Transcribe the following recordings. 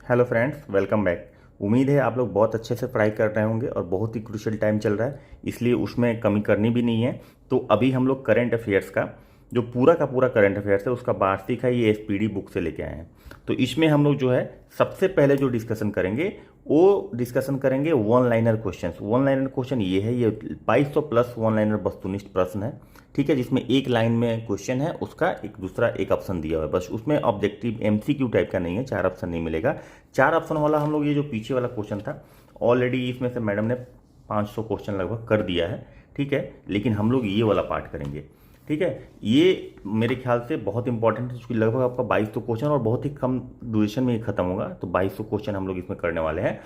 Hello friends, welcome back. उम्मीद है आप लोग बहुत अच्छे से पढ़ाई कर रहे होंगे और बहुत ही क्रूशियल टाइम चल रहा है, इसलिए उसमें कमी करनी भी नहीं है। तो अभी हम लोग करंट अफेयर्स का जो पूरा का पूरा करंट अफेयर्स है उसका वार्षिक है, ये एसपीडी बुक से लेके आए हैं। तो इसमें हम लोग जो है सबसे पहले जो डिस्कशन करेंगे वो डिस्कशन करेंगे one liner question. One liner question ये है, ये 2200 प्लस वन लाइनर वस्तुनिष्ठ प्रश्न है, ठीक है, जिसमें एक लाइन में क्वेश्चन है, उसका एक दूसरा एक ऑप्शन दिया हुआ है। बस उसमें ऑब्जेक्टिव एमसीक्यू टाइप का नहीं है, 4 ऑप्शन नहीं मिलेगा। 4 ऑप्शन वाला हम लोग ये जो पीछे वाला क्वेश्चन था ऑलरेडी इसमें से मैडम ने 500 क्वेश्चन लगभग कर दिया है, ठीक है, लेकिन हम लोग ये वाला पार्ट करेंगे, ठीक है। ये मेरे ख्याल से बहुत इंपॉर्टेंट है क्योंकि लगभग आपका 2200 क्वेश्चन और बहुत ही कम ड्यूरेशन में ये खत्म होगा। तो 2200 क्वेश्चन हम लोग इसमें करने वाले हैं।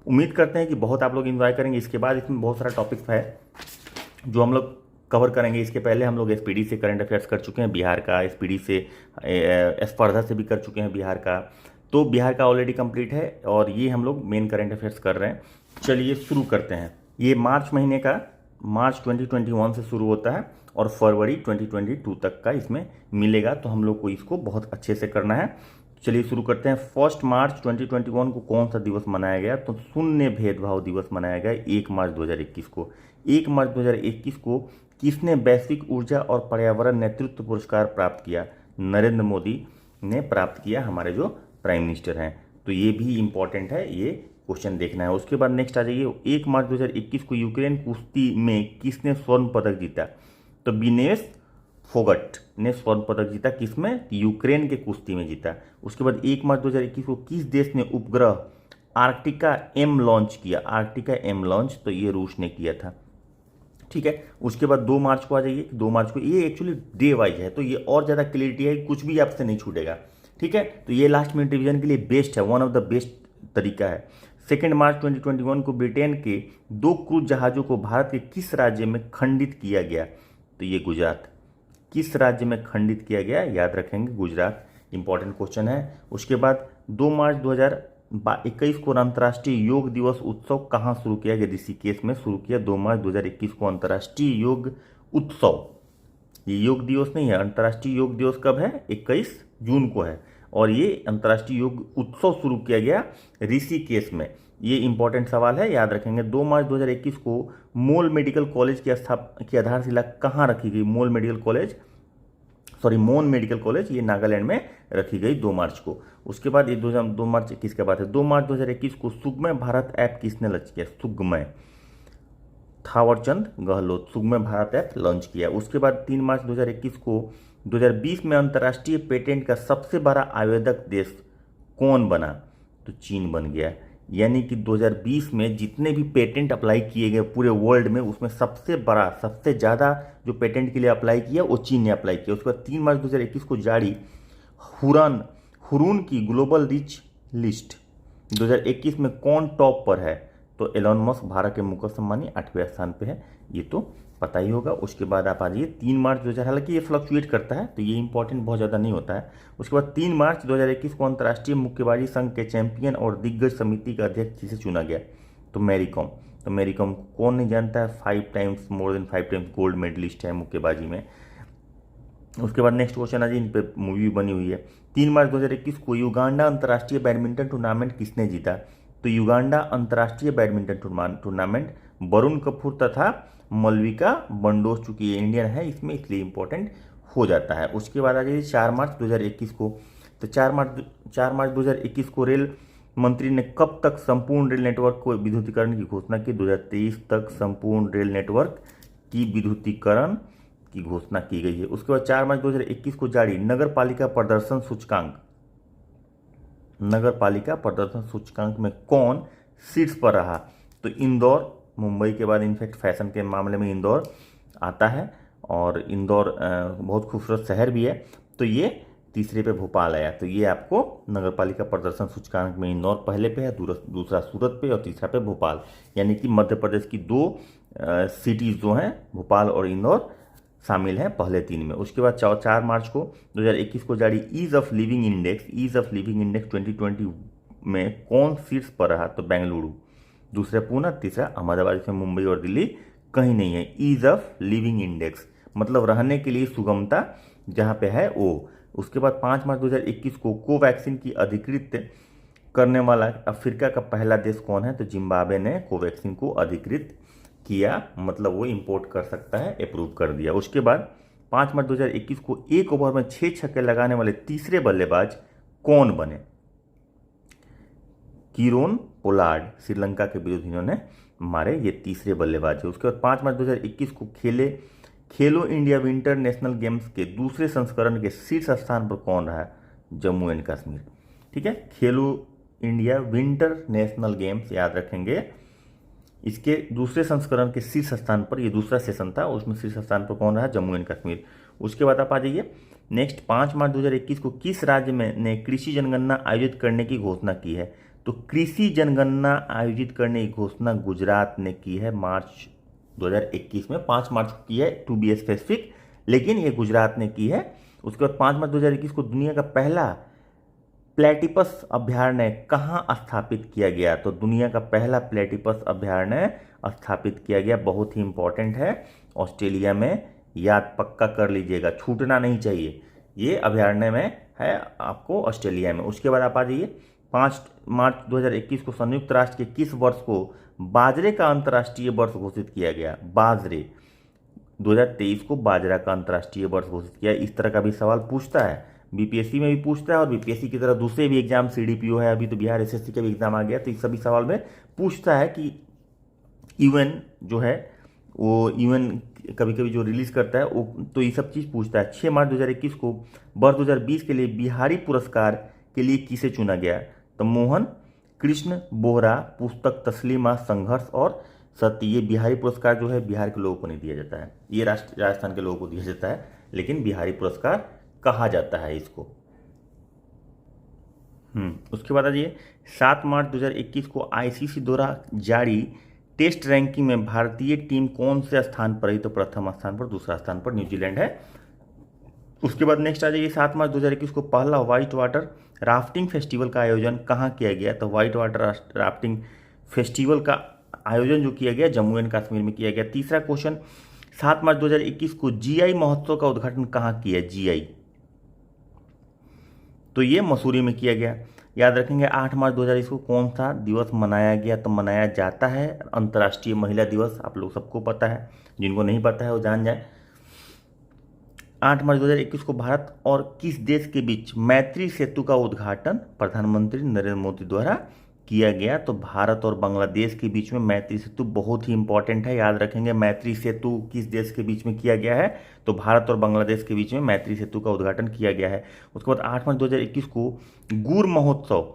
उम्मीद करते हैं कि बहुत आप लोग एंजॉय करेंगे। इसके बाद इसमें बहुत सारा टॉपिक्स है जो हम लोग कवर करेंगे। इसके पहले हम लोग एसपीडी से करंट अफेयर्स कर चुके हैं बिहार का, एसपीडी से स्पर्धा से भी कर चुके हैं बिहार का। तो बिहार का ऑलरेडी कंप्लीट है और ये हम लोग मेन करंट अफेयर्स कर रहे हैं। चलिए शुरू करते हैं। ये मार्च महीने का, मार्च 2021 से शुरू होता है और फरवरी 2022 तक का इसमें मिलेगा। तो हम लोग को इसको बहुत अच्छे से करना है। चलिए शुरू करते हैं। 1 मार्च 2021 को कौन सा दिवस मनाया गया? तो शून्य भेदभाव दिवस मनाया गया 1 मार्च 2021 को। 1 मार्च 2021 को किसने वैश्विक ऊर्जा और पर्यावरण नेतृत्व पुरस्कार प्राप्त किया? नरेंद्र मोदी ने प्राप्त किया, हमारे जो प्राइम मिनिस्टर हैं। तो ये भी इंपॉर्टेंट है, ये क्वेश्चन देखना है। उसके बाद नेक्स्ट आ जाइए। 1 मार्च 2021 को यूक्रेन कुश्ती में किसने स्वर्ण पदक जीता? तो विनेश फोगट ने स्वर्ण पदक जीता। किसमें? यूक्रेन के कुश्ती में जीता। उसके बाद 1 मार्च 2021 को किस देश ने उपग्रह आर्कटिका एम लॉन्च किया? आर्कटिका एम लॉन्च तो ये रूस ने किया था, ठीक है। उसके बाद 2 मार्च को आ जाइए। 2 मार्च को, ये एक्चुअली डे वाइज है तो ये और ज़्यादा क्लियरिटी है, कुछ भी आपसे नहीं छूटेगा, ठीक है। तो ये लास्ट मिनट रिवीजन के लिए बेस्ट है, वन ऑफ द बेस्ट तरीका है। 2 मार्च 2021 को ब्रिटेन के 2 क्रूज जहाज़ों को भारत के किस राज्य में खंडित किया गया? तो ये गुजरात। किस राज्य में खंडित किया गया? याद रखेंगे, गुजरात। इंपॉर्टेंट क्वेश्चन है। उसके बाद 2 मार्च 2021 को अंतर्राष्ट्रीय योग दिवस उत्सव कहाँ शुरू किया गया? ऋषिकेश में शुरू किया। 2 मार्च 2021 को अंतर्राष्ट्रीय योग उत्सव, ये योग दिवस नहीं है, अंतर्राष्ट्रीय योग दिवस कब है? 21 जून को है। और ये अंतर्राष्ट्रीय योग उत्सव शुरू किया गया ऋषिकेश में। ये इंपॉर्टेंट सवाल है, याद रखेंगे। 2 मार्च 2021 को मोल मेडिकल कॉलेज की आधारशिला कहाँ रखी गई? मोल मेडिकल कॉलेज, सॉरी मोन मेडिकल कॉलेज, ये नागालैंड में रखी गई 2 मार्च को। उसके बाद ये 2 मार्च 21 के बाद है। 2 मार्च 2021 को सुगमय भारत ऐप किसने लॉन्च किया? सुगमय, थावरचंद गहलोत, सुगमय भारत ऐप लॉन्च किया। उसके बाद 3 मार्च 2021 को 2020 में अंतर्राष्ट्रीय पेटेंट का सबसे बड़ा आवेदक देश कौन बना? तो चीन बन गया। यानी कि 2020 में जितने भी पेटेंट अप्लाई किए गए पूरे वर्ल्ड में, उसमें सबसे बड़ा, सबसे ज़्यादा जो पेटेंट के लिए अप्लाई किया वो चीन ने अप्लाई किया। उसके बाद 3 मार्च 2021 को जारी हुरून की ग्लोबल रिच लिस्ट 2021 में कौन टॉप पर है? तो एलोन मस्क भारत के मुकेश अंबानी 8वें स्थान पे है, ये तो पता ही होगा। उसके बाद आप आ जाइए 3 मार्च 2000, हालांकि ये फ्लक्चुएट करता है तो ये इंपॉर्टेंट बहुत ज़्यादा नहीं होता है। उसके बाद 3 मार्च 2021 को अंतर्राष्ट्रीय मुक्केबाजी संघ के चैंपियन और दिग्गज समिति का अध्यक्ष जिसे चुना गया? तो मैरी कॉम। तो मैरी कॉम कौन नहीं जानता है? 5 times, more than 5 times gold medalist है मुक्केबाजी में। उसके बाद नेक्स्ट क्वेश्चन आ जाए, इन पर मूवी बनी हुई है। 3 मार्च 2021 को युगांडा अंतर्राष्ट्रीय बैडमिंटन टूर्नामेंट किसने जीता? तो युगांडा अंतर्राष्ट्रीय बैडमिंटन टूर्नामेंट वरुण कपूर तथा मलविका बंडोस, चूंकि ये इंडियन है इसमें इसलिए इंपॉर्टेंट हो जाता है। उसके बाद आ जाइए 4 मार्च 2021 को। तो 4 मार्च 2021 को रेल मंत्री ने कब तक संपूर्ण रेल नेटवर्क को विद्युतीकरण की घोषणा की? 2023 तक संपूर्ण रेल नेटवर्क की विद्युतीकरण की घोषणा की गई है। उसके बाद 4 मार्च 2021 को जारी नगर पालिका प्रदर्शन सूचकांक, नगर पालिका प्रदर्शन सूचकांक में कौन शीर्ष पर रहा? तो इंदौर, मुंबई के बाद इनफैक्ट फैशन के मामले में इंदौर आता है और इंदौर बहुत खूबसूरत शहर भी है। तो ये तीसरे पे भोपाल आया। तो ये आपको नगर पालिका प्रदर्शन सूचकांक में इंदौर पहले पे है, दूसरा सूरत पे और तीसरा पे भोपाल। यानी कि मध्य प्रदेश की 2 सिटीज़ जो हैं भोपाल और इंदौर शामिल हैं पहले 3 में। उसके बाद 4 मार्च को 2021 को जारी ease of living index, ease of living index 2020 में कौन शीर्ष पर रहा? तो बेंगलुरु, दूसरा पूना, तीसरा अहमदाबाद। इसमें मुंबई और दिल्ली कहीं नहीं है। ईज ऑफ लिविंग इंडेक्स मतलब रहने के लिए सुगमता जहाँ पे है वो। उसके बाद 5 मार्च 2021 को कोवैक्सीन की अधिकृत करने वाला अफ्रीका का पहला देश कौन है? तो जिम्बाब्वे ने कोवैक्सीन को अधिकृत किया, मतलब वो इंपोर्ट कर सकता है, अप्रूव कर दिया। उसके बाद 5 मार्च 2021 को एक ओवर में 6 छक्के लगाने वाले तीसरे बल्लेबाज कौन बने? कीरोन पोलार्ड, श्रीलंका के विरुद्ध इन्होंने मारे, ये तीसरे बल्लेबाज है। उसके बाद 5 मार्च 2021 को खेलो इंडिया विंटर नेशनल गेम्स के दूसरे संस्करण के शीर्ष स्थान पर कौन रहा? जम्मू एंड कश्मीर। ठीक है, खेलो इंडिया विंटर नेशनल गेम्स याद रखेंगे, इसके दूसरे संस्करण के शीर्ष स्थान पर, ये दूसरा सेशन था, उसमें शीर्ष स्थान पर कौन रहा? जम्मू एंड कश्मीर। उसके बाद आप आ जाइए नेक्स्ट, 5 मार्च 2021 को किस राज्य में ने कृषि जनगणना आयोजित करने की घोषणा की है? तो कृषि जनगणना आयोजित करने की घोषणा गुजरात ने की है मार्च 2021 में, 5 मार्च को की है टू बी स्पेसिफिक, लेकिन ये गुजरात ने की है। उसके बाद 5 मार्च 2021 को दुनिया का पहला प्लेटिपस अभयारण्य कहाँ स्थापित किया गया? तो दुनिया का पहला प्लेटिपस अभयारण्य स्थापित किया गया, बहुत ही इंपॉर्टेंट है, ऑस्ट्रेलिया में, याद पक्का कर लीजिएगा, छूटना नहीं चाहिए, ये अभयारण्य में है आपको ऑस्ट्रेलिया में। उसके बाद आप आ जाइए 5 मार्च 2021 को संयुक्त राष्ट्र के किस वर्ष को बाजरे का अंतर्राष्ट्रीय वर्ष घोषित किया गया? बाजरे, 2023 को बाजरा का अंतर्राष्ट्रीय वर्ष घोषित किया। इस तरह का भी सवाल पूछता है, बीपीएससी में भी पूछता है, और बीपीएससी की तरह दूसरे भी एग्जाम, सीडीपीओ है, अभी तो बिहार एसएससी का भी एग्जाम आ गया, तो इस सभी सवाल में पूछता है कि यूएन जो है वो यूएन कभी कभी जो रिलीज करता है वो, तो ये सब चीज़ पूछता है। 6 मार्च 2021 को वर्ष 2020 के लिए बिहारी पुरस्कार के लिए किसे चुना गया? तो मोहन कृष्ण बोहरा, पुस्तक तस्लीमा, संघर्ष और सत्य। ये बिहारी पुरस्कार जो है बिहार के लोगों को नहीं दिया जाता है, ये राजस्थान के लोगों को दिया जाता है, लेकिन बिहारी पुरस्कार कहा जाता है इसको। उसके बाद आ जाइए 7 मार्च 2021 को आईसीसी द्वारा जारी टेस्ट रैंकिंग में भारतीय टीम कौन से स्थान पर रही? तो प्रथम स्थान पर, दूसरा स्थान पर न्यूजीलैंड है। उसके बाद नेक्स्ट आ जाइए 7 मार्च 2021 को पहला व्हाइट वाटर राफ्टिंग फेस्टिवल का आयोजन कहाँ किया गया? तो व्हाइट वाटर राफ्टिंग फेस्टिवल का आयोजन जो किया गया जम्मू एंड कश्मीर में किया गया। तीसरा क्वेश्चन, 7 मार्च 2021 को जीआई महोत्सव का उद्घाटन कहाँ किया? जीआई, तो ये मसूरी में किया गया। याद रखेंगे 8 मार्च 2021 को कौन सा दिवस मनाया गया? तो मनाया जाता है अंतर्राष्ट्रीय महिला दिवस, आप लोग सबको पता है, जिनको नहीं पता है वो जान जाए। 8 मार्च 2021 को भारत और किस देश के बीच मैत्री सेतु का उद्घाटन प्रधानमंत्री नरेंद्र मोदी द्वारा किया गया? तो भारत और बांग्लादेश के बीच में मैत्री सेतु बहुत ही इंपॉर्टेंट है, याद रखेंगे मैत्री सेतु किस देश के बीच में किया गया है? तो भारत और बांग्लादेश के बीच में मैत्री सेतु का उद्घाटन किया गया है। उसके बाद 8 मार्च 2021 को गुर महोत्सव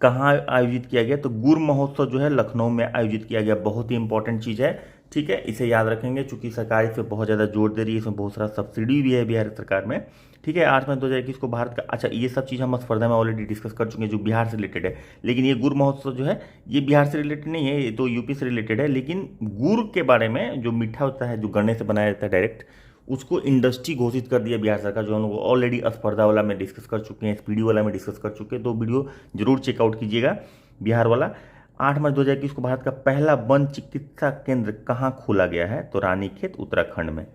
कहाँ आयोजित किया गया? तो गुर महोत्सव जो है लखनऊ में आयोजित किया गया, बहुत ही इंपॉर्टेंट चीज़ है, ठीक है, इसे याद रखेंगे, चूंकि सरकार इस पर बहुत ज़्यादा जोर दे रही है, इसमें बहुत सारा सब्सिडी भी है बिहार सरकार में, ठीक है। 8 मार्च 2021 को भारत का, अच्छा ये सब चीज़ हम स्पर्धा में ऑलरेडी डिस्कस कर चुके हैं जो बिहार से रिलेटेड है, लेकिन ये गुड़ महोत्सव जो है ये बिहार से रिलेटेड नहीं है, ये तो यूपी से रिलेटेड है। लेकिन गुड़ के बारे में, जो मीठा होता है, जो गन्ने से बनाया जाता है डायरेक्ट, उसको इंडस्ट्री घोषित कर दिया बिहार सरकार, जो हम लोग ऑलरेडी स्पर्धा वाला में डिस्कस कर चुके हैं, स्पीडी वाला में डिस्कस कर चुके हैं, तो वीडियो जरूर चेकआउट कीजिएगा बिहार वाला। 8 मार्च 2021 को भारत का पहला वन चिकित्सा केंद्र कहाँ खोला गया है? तो रानीखेत उत्तराखंड में।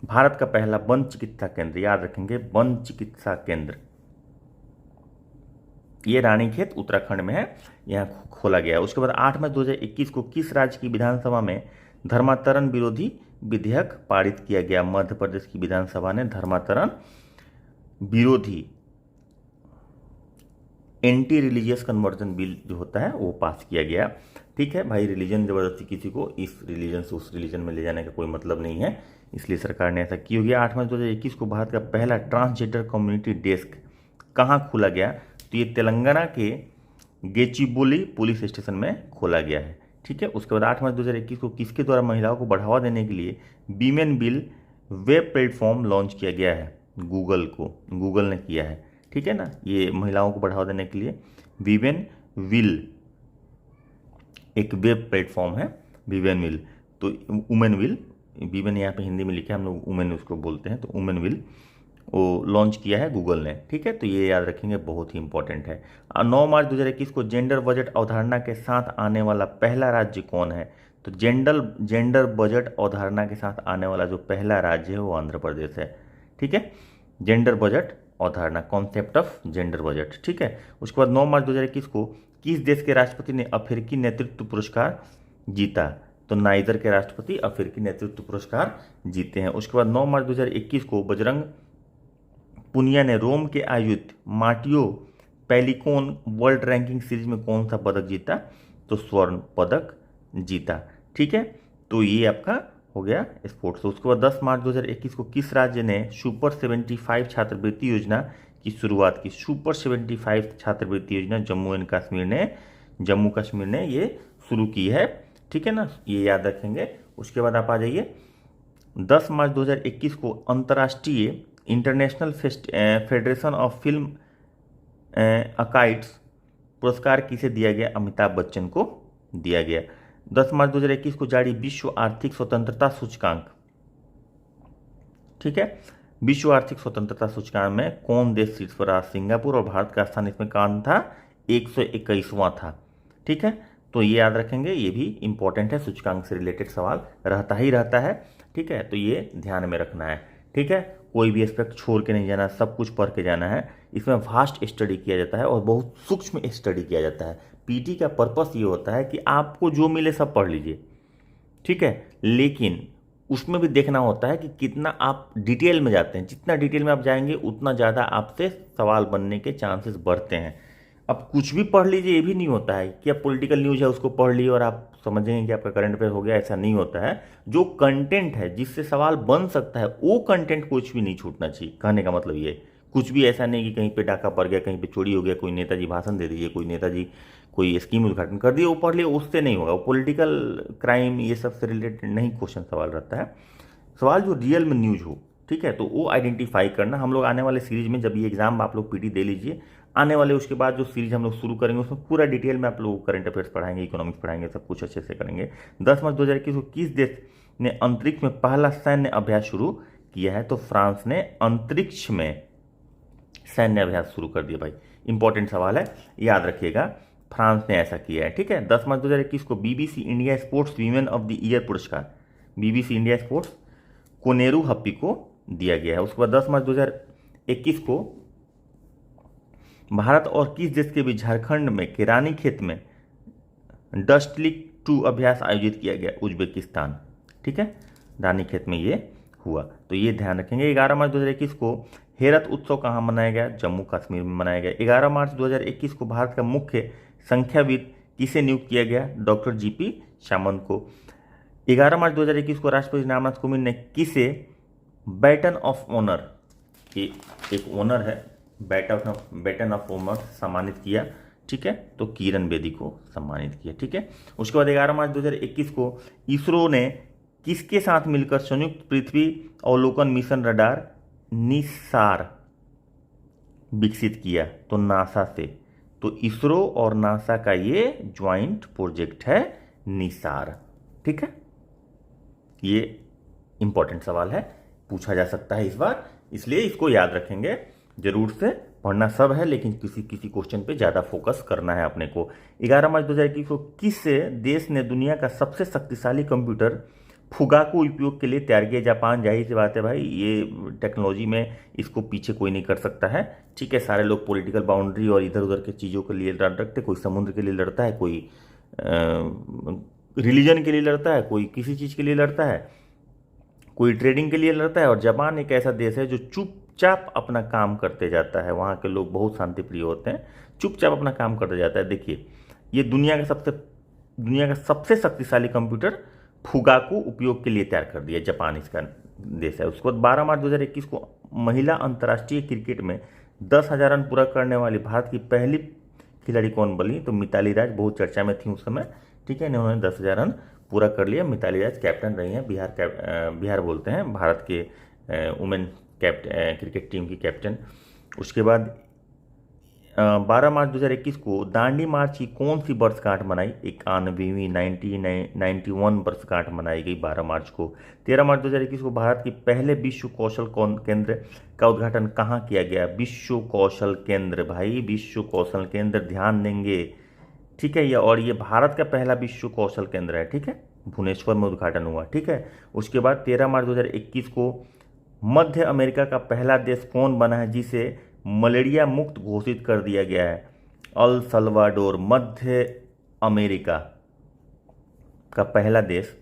भारत का पहला वन चिकित्सा केंद्र, याद रखेंगे वन चिकित्सा केंद्र, ये रानीखेत उत्तराखंड में है, यहाँ खोला गया है। उसके बाद 8 मार्च 2021 को किस राज्य की विधानसभा में धर्मांतरण विरोधी विधेयक पारित किया गया? मध्य प्रदेश की विधानसभा ने धर्मांतरण विरोधी एंटी रिलीजियस कन्वर्जन बिल जो होता है वो पास किया गया, ठीक है भाई। रिलीजन जबरदस्ती किसी को इस रिलीजन से उस रिलीजन में ले जाने का कोई मतलब नहीं है, इसलिए सरकार ने ऐसा की होगी। 8 मार्च 2021 को भारत का पहला ट्रांसजेंडर कम्युनिटी डेस्क कहाँ खोला गया? तो ये तेलंगाना के गेचिबोली पुलिस स्टेशन में खोला गया है, ठीक है। उसके बाद 8 मार्च 2021 को किसके द्वारा महिलाओं को बढ़ावा देने के लिए women bill web platform launch किया गया है? गूगल को, गूगल ने किया है, ठीक है ना। ये महिलाओं को बढ़ावा देने के लिए वीमेन विल एक वेब प्लेटफॉर्म है, वीमेन विल, तो वुमेन विल, वीमेन यहाँ पे हिंदी में लिखा है, हम लोग वुमेन उसको बोलते हैं, तो वुमेन विल वो लॉन्च किया है गूगल ने, ठीक है। तो ये याद रखेंगे, बहुत ही इंपॉर्टेंट है। 9 मार्च 2021 को जेंडर बजट अवधारणा के साथ आने वाला पहला राज्य कौन है? तो जेंडर बजट अवधारणा के साथ आने वाला जो पहला राज्य है वो आंध्र प्रदेश है, ठीक है। जेंडर बजट अवधारणा, कॉन्सेप्ट ऑफ जेंडर बजट, ठीक है। उसके बाद 9 मार्च 2021 को किस देश के राष्ट्रपति ने अफ्रीकी नेतृत्व पुरस्कार जीता? तो नाइजर के राष्ट्रपति अफ्रीकी नेतृत्व पुरस्कार जीते हैं। उसके बाद 9 मार्च 2021 को बजरंग पुनिया ने रोम के आयोजित मार्टियो पेलिकोन वर्ल्ड रैंकिंग सीरीज में कौन सा पदक जीता? तो स्वर्ण पदक जीता, ठीक है। तो ये आपका हो गया स्पोर्ट्स। उसके बाद 10 मार्च 2021 को किस राज्य ने सुपर 75 छात्रवृत्ति योजना की शुरुआत की? सुपर 75 छात्रवृत्ति योजना जम्मू कश्मीर ने ये शुरू की है, ठीक है ना, ये याद रखेंगे। उसके बाद आप आ जाइए 10 मार्च 2021 को अंतर्राष्ट्रीय इंटरनेशनल फेडरेशन ऑफ फिल्म अकाइड्स पुरस्कार किसे दिया गया? अमिताभ बच्चन को दिया गया। 10 मार्च 2021 को जारी विश्व आर्थिक स्वतंत्रता सूचकांक, ठीक है। विश्व आर्थिक स्वतंत्रता सूचकांक में कौन देश शीर्ष पर रहा? सिंगापुर। और भारत का स्थान इसमें कौन था? 121वां था, ठीक है। तो ये याद रखेंगे, ये भी इंपॉर्टेंट है, सूचकांक से रिलेटेड सवाल रहता ही रहता है, ठीक है। तो ये ध्यान में रखना है, ठीक है। कोई भी एस्पेक्ट छोड़ के नहीं जाना, सब कुछ पढ़ के जाना है। इसमें वास्ट स्टडी किया जाता है और बहुत सूक्ष्म स्टडी किया जाता है। पीटी का पर्पस ये होता है कि आपको जो मिले सब पढ़ लीजिए, ठीक है, लेकिन उसमें भी देखना होता है कि कितना आप डिटेल में जाते हैं। जितना डिटेल में आप जाएंगे उतना ज़्यादा आपसे सवाल बनने के चांसेस बढ़ते हैं। अब कुछ भी पढ़ लीजिए, ये भी नहीं होता है कि अब पॉलिटिकल न्यूज़ है उसको पढ़ लिए और आप समझेंगे कि आपका करंट अफेयर हो गया, ऐसा नहीं होता है। जो कंटेंट है जिससे सवाल बन सकता है वो कंटेंट कुछ भी नहीं छूटना चाहिए। कहने का मतलब ये, कुछ भी ऐसा नहीं कि कहीं पे डाका पड़ गया, कहीं पे चोरी हो गया, कोई नेताजी भाषण दे दीजिए, कोई नेताजी कोई स्कीम उद्घाटन कर दिए, वो पढ़ लिए, उससे नहीं होगा। वो पॉलिटिकल क्राइम ये सब से रिलेटेड नहीं क्वेश्चन सवाल रहता है। सवाल जो रियल में न्यूज़ हो, ठीक है, तो वो आइडेंटिफाई करना। हम लोग आने वाले सीरीज में, जब ये एग्जाम आप लोग पीटी दे लीजिए, आने वाले उसके बाद जो सीरीज हम लोग शुरू करेंगे उसमें पूरा डिटेल में आप लोग करंट अफेयर्स पढ़ाएंगे, इकोनॉमिक्स पढ़ाएंगे, सब कुछ अच्छे से करेंगे। 10 मार्च 2021 को किस देश ने अंतरिक्ष में पहला सैन्य अभ्यास शुरू किया है? तो फ्रांस ने अंतरिक्ष में सैन्य अभ्यास शुरू कर दिया। भाई इंपॉर्टेंट सवाल है, याद रखिएगा, फ्रांस ने ऐसा किया है, ठीक है। 10 मार्च 2021 को BBC India sports women of the year पुरस्कार BBC India sports Koneru happy को दिया गया है। उसके बाद 10 मार्च 2021 को भारत और किस देश के बीच झारखंड में केरानी खेत में डस्टलिक 2 अभ्यास आयोजित किया गया? उज्बेकिस्तान, ठीक है, रानी खेत में ये हुआ, तो ये ध्यान रखेंगे। 11 मार्च 2021 को हेरत उत्सव कहाँ मनाया गया? जम्मू कश्मीर में मनाया गया। 11 मार्च 2021 को भारत का मुख्य संख्याविद किसे नियुक्त किया गया? डॉक्टर जीपी सामंत को। 11 मार्च 2021 को राष्ट्रपति रामनाथ कोविंद ने किसे बैटन ऑफ ऑनर, एक ऑनर है, बैटन ऑफ ऑनर सम्मानित किया, ठीक है, तो किरण बेदी को सम्मानित किया, ठीक है। उसके बाद 11 मार्च 2021 को इसरो ने किसके साथ मिलकर संयुक्त पृथ्वी अवलोकन मिशन रडार निसार विकसित किया? तो नासा से। तो इसरो और नासा का ये ज्वाइंट प्रोजेक्ट है निसार, ठीक है। ये इंपॉर्टेंट सवाल है, पूछा जा सकता है इस बार, इसलिए इसको याद रखेंगे। जरूर से पढ़ना सब है, लेकिन किसी किसी क्वेश्चन पे ज़्यादा फोकस करना है अपने को। 11 मार्च 2021 को किस देश ने दुनिया का सबसे शक्तिशाली कंप्यूटर फुगाकू उपयोग के लिए तैयार किया? जापान। जाहिर सी बात है भाई, ये टेक्नोलॉजी में इसको पीछे कोई नहीं कर सकता है, ठीक है। सारे लोग पॉलिटिकल बाउंड्री और इधर उधर के चीज़ों के लिए लड़ रखते, कोई समुद्र के लिए लड़ता है, कोई रिलीजन के लिए लड़ता है, कोई किसी चीज़ के लिए लड़ता है, कोई ट्रेडिंग के लिए लड़ता है। और जापान एक ऐसा देश है जो चुपचाप अपना काम करते जाता है। वहाँ के लोग बहुत शांतिप्रिय होते हैं, चुपचाप अपना काम करते जाता है। देखिए, ये दुनिया का सबसे शक्तिशाली कंप्यूटर फुगाकू उपयोग के लिए तैयार कर दिया, जापान इसका देश है। उसके बाद 12 मार्च 2021 को महिला अंतर्राष्ट्रीय क्रिकेट में 10,000 रन पूरा करने वाली भारत की पहली खिलाड़ी कौन बनी? तो मिताली राज बहुत चर्चा में थी उस समय, ठीक है, इन्होंने 10,000 रन पूरा कर लिया। मिताली राज कैप्टन रही हैं, बिहार बोलते हैं, भारत के वुमेन क्रिकेट टीम की कैप्टन। उसके बाद 12 मार्च 2021 को दांडी मार्च की कौन सी वर्षगांठ मनाई? 91वीं 91 वर्षगांठ मनाई गई 12 मार्च को। 13 मार्च 2021 को भारत के पहले विश्व कौशल केंद्र का उद्घाटन कहाँ किया गया? विश्व कौशल केंद्र, भाई विश्व कौशल केंद्र ध्यान देंगे, ठीक है। और ये भारत का पहला विश्व कौशल केंद्र है, ठीक है, भुवनेश्वर में उद्घाटन हुआ, ठीक है। उसके बाद 13 मार्च 2021 को मध्य अमेरिका का पहला देश कौन बना है जिसे मलेरिया मुक्त घोषित कर दिया गया है? अल सल्वाडोर, मध्य अमेरिका का पहला देश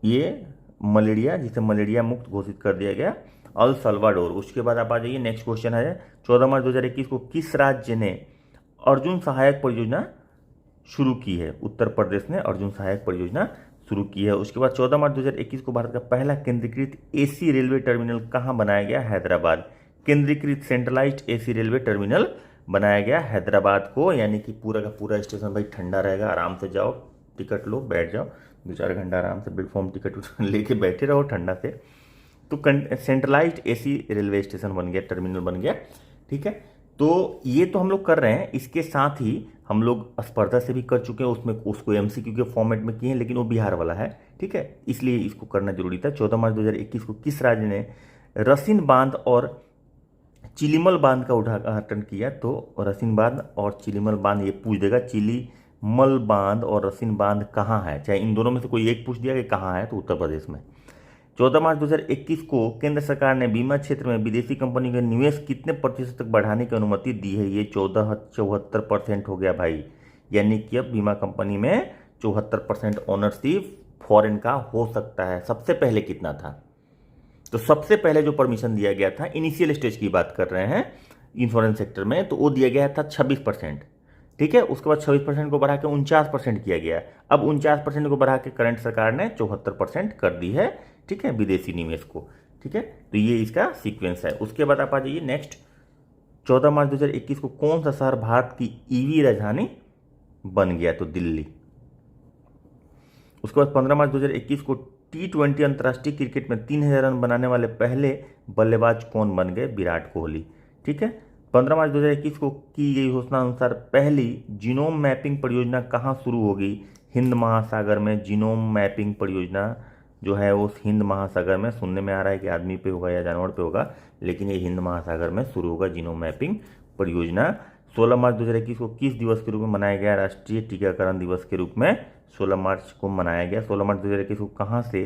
ये मलेरिया, जिसे मलेरिया मुक्त घोषित कर दिया गया, अल सल्वाडोर। उसके बाद आप आ जाइए, नेक्स्ट क्वेश्चन है 14 मार्च 2021 को किस राज्य ने अर्जुन सहायक परियोजना शुरू की है? उत्तर प्रदेश ने अर्जुन सहायक परियोजना शुरू की है। उसके बाद 14 मार्च 2021 को भारत का पहला केंद्रीकृत एसी रेलवे टर्मिनल कहाँ बनाया गया? हैदराबाद। केंद्रीकृत सेंट्रलाइज्ड एसी रेलवे टर्मिनल बनाया गया हैदराबाद को, यानी कि पूरा का पूरा स्टेशन भाई ठंडा रहेगा, आराम से जाओ, टिकट लो, बैठ जाओ, 2-4 घंटा आराम से प्लेटफॉर्म टिकट लेके बैठे रहो ठंडा से। तो सेंट्रलाइज्ड एसी रेलवे स्टेशन बन गया, टर्मिनल बन गया, ठीक है। तो ये तो हम लोग कर रहे हैं, इसके साथ ही हम लोग स्पर्धा से भी कर चुके हैं, उसमें उसको एमसीक्यू के फॉर्मेट में किए हैं, लेकिन वो बिहार वाला है, ठीक है, इसलिए इसको करना जरूरी था। 14 मार्च 2021 को किस राज्य ने रसिन बांध और चिलिमल बांध का उद्घाटन किया? तो रसिन बांध और चिलिमल बांध ये पूछ देगा, चिलिमल बांध और रसिन बांध कहाँ है, चाहे इन दोनों में से कोई एक पूछ दिया कि कहाँ है, तो उत्तर प्रदेश में। 14 मार्च 2021 को केंद्र सरकार ने बीमा क्षेत्र में विदेशी कंपनी का निवेश कितने प्रतिशत तक बढ़ाने की अनुमति दी है? ये 74% हो गया भाई, यानी कि अब बीमा कंपनी में 74% ओनरशिप फॉरेन का हो सकता है। सबसे पहले कितना था? तो सबसे पहले जो परमिशन दिया गया था, इनिशियल स्टेज की बात कर रहे हैं इंश्योरेंस सेक्टर में, तो वो दिया गया था 26%, ठीक है। उसके बाद 26% को बढ़ा के 49% किया गया। अब 49% को बढ़ा के करंट सरकार ने 74% कर दी है, ठीक है, विदेशी निवेश को, ठीक है। तो ये इसका सीक्वेंस है। उसके बाद आप आ जाइए नेक्स्ट, 14 मार्च 2021 को कौन सा शहर भारत की ईवी राजधानी बन गया? तो दिल्ली। उसके बाद 15 मार्च 2021 को T20 अंतर्राष्ट्रीय क्रिकेट में 3000 रन बनाने वाले पहले बल्लेबाज कौन बन गए? विराट कोहली, ठीक है। 15 मार्च 2021 को की गई घोषणा अनुसार पहली जीनोम मैपिंग परियोजना कहाँ शुरू होगी? हिंद महासागर में। जीनोम मैपिंग परियोजना जो है वो हिंद महासागर में, सुनने में आ रहा है कि आदमी पे होगा या जानवर पे होगा, लेकिन ये हिंद महासागर में शुरू होगा जीनोम मैपिंग परियोजना। 16 मार्च 2021 को किस दिवस के रूप में मनाया गया? राष्ट्रीय टीकाकरण दिवस के रूप में 16 मार्च को मनाया गया। 16 मार्च 2021 को कहाँ से